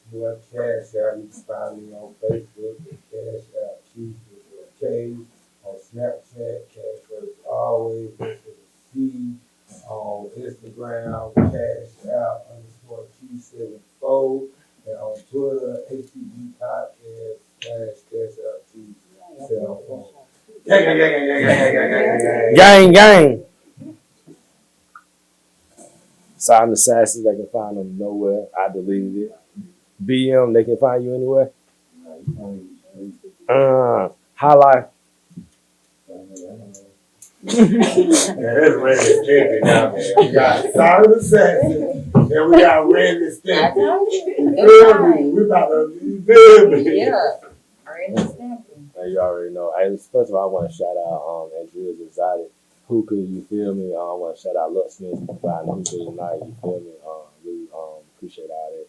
[SPEAKER 4] Boy, Cash Out. You can find me on Facebook at Cash Out Keith with a K. On Snapchat, Cash First Always with a C. On Instagram, Cash Out _Q74. And on Twitter, HTG Podcast /Cash Out Q74.
[SPEAKER 2] Gang, gang. Silent Assassins, they can find them nowhere. I deleted it. BM, they can find you anywhere. Highlight.
[SPEAKER 4] That's Randy Stimpy now, man. We got Silent Assassin, and we got Randy
[SPEAKER 3] I
[SPEAKER 4] Stimpy.
[SPEAKER 3] told you.
[SPEAKER 4] You feel me? We about to, you feel me?
[SPEAKER 3] Yeah. Really stamping.
[SPEAKER 2] Now you already know. First of all, I want to shout out Andrea's Exotic Hookah, you feel me? I want to shout out Lux Smith for providing the hookah tonight, you feel me? Really appreciate all that.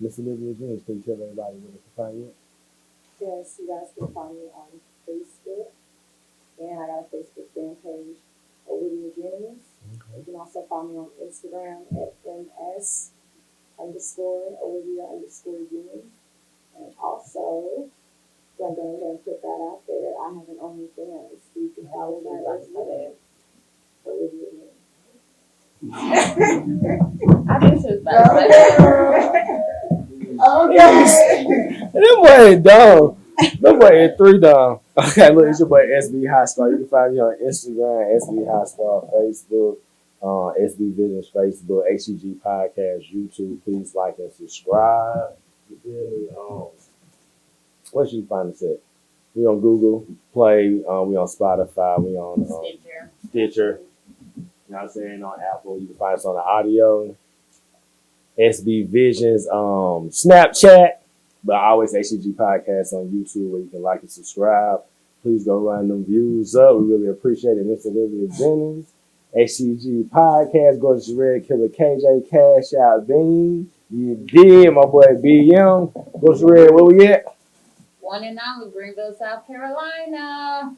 [SPEAKER 2] Miss Olivia Jennings, can you tell everybody where they can find you?
[SPEAKER 5] Yes, you guys can find me on Facebook. And I got a Facebook fan page, Olivia Jennings. You can also find me on Instagram at MS _Olivia _Jennings. And also, I'm going to put that out there. I have an OnlyFans, so you can follow that as well. Olivia Jennings.
[SPEAKER 3] I think she was about to say
[SPEAKER 2] That boy ain't dumb. That boy ain't 3 dumb. Okay, look, it's your boy SB High Star. You can find me on Instagram, SB High Star, Facebook, SB Visions, Facebook, HTG Podcast, YouTube. Please like and subscribe. You feel me? What you find us at? We on Google Play. We on Spotify. We on Stitcher. You know what I'm saying? On Apple. You can find us on the audio. SB Visions, Snapchat. But I always HTG Podcast on YouTube where you can like and subscribe. Please go run them views up. We really appreciate it. Mr. Olivia Jennings, HTG Podcast, Gorgeous Red Killer KJ, Cash Out Bean. You did, my boy BM. Gorgeous Red, where we at?
[SPEAKER 3] one and only Greenville, South Carolina.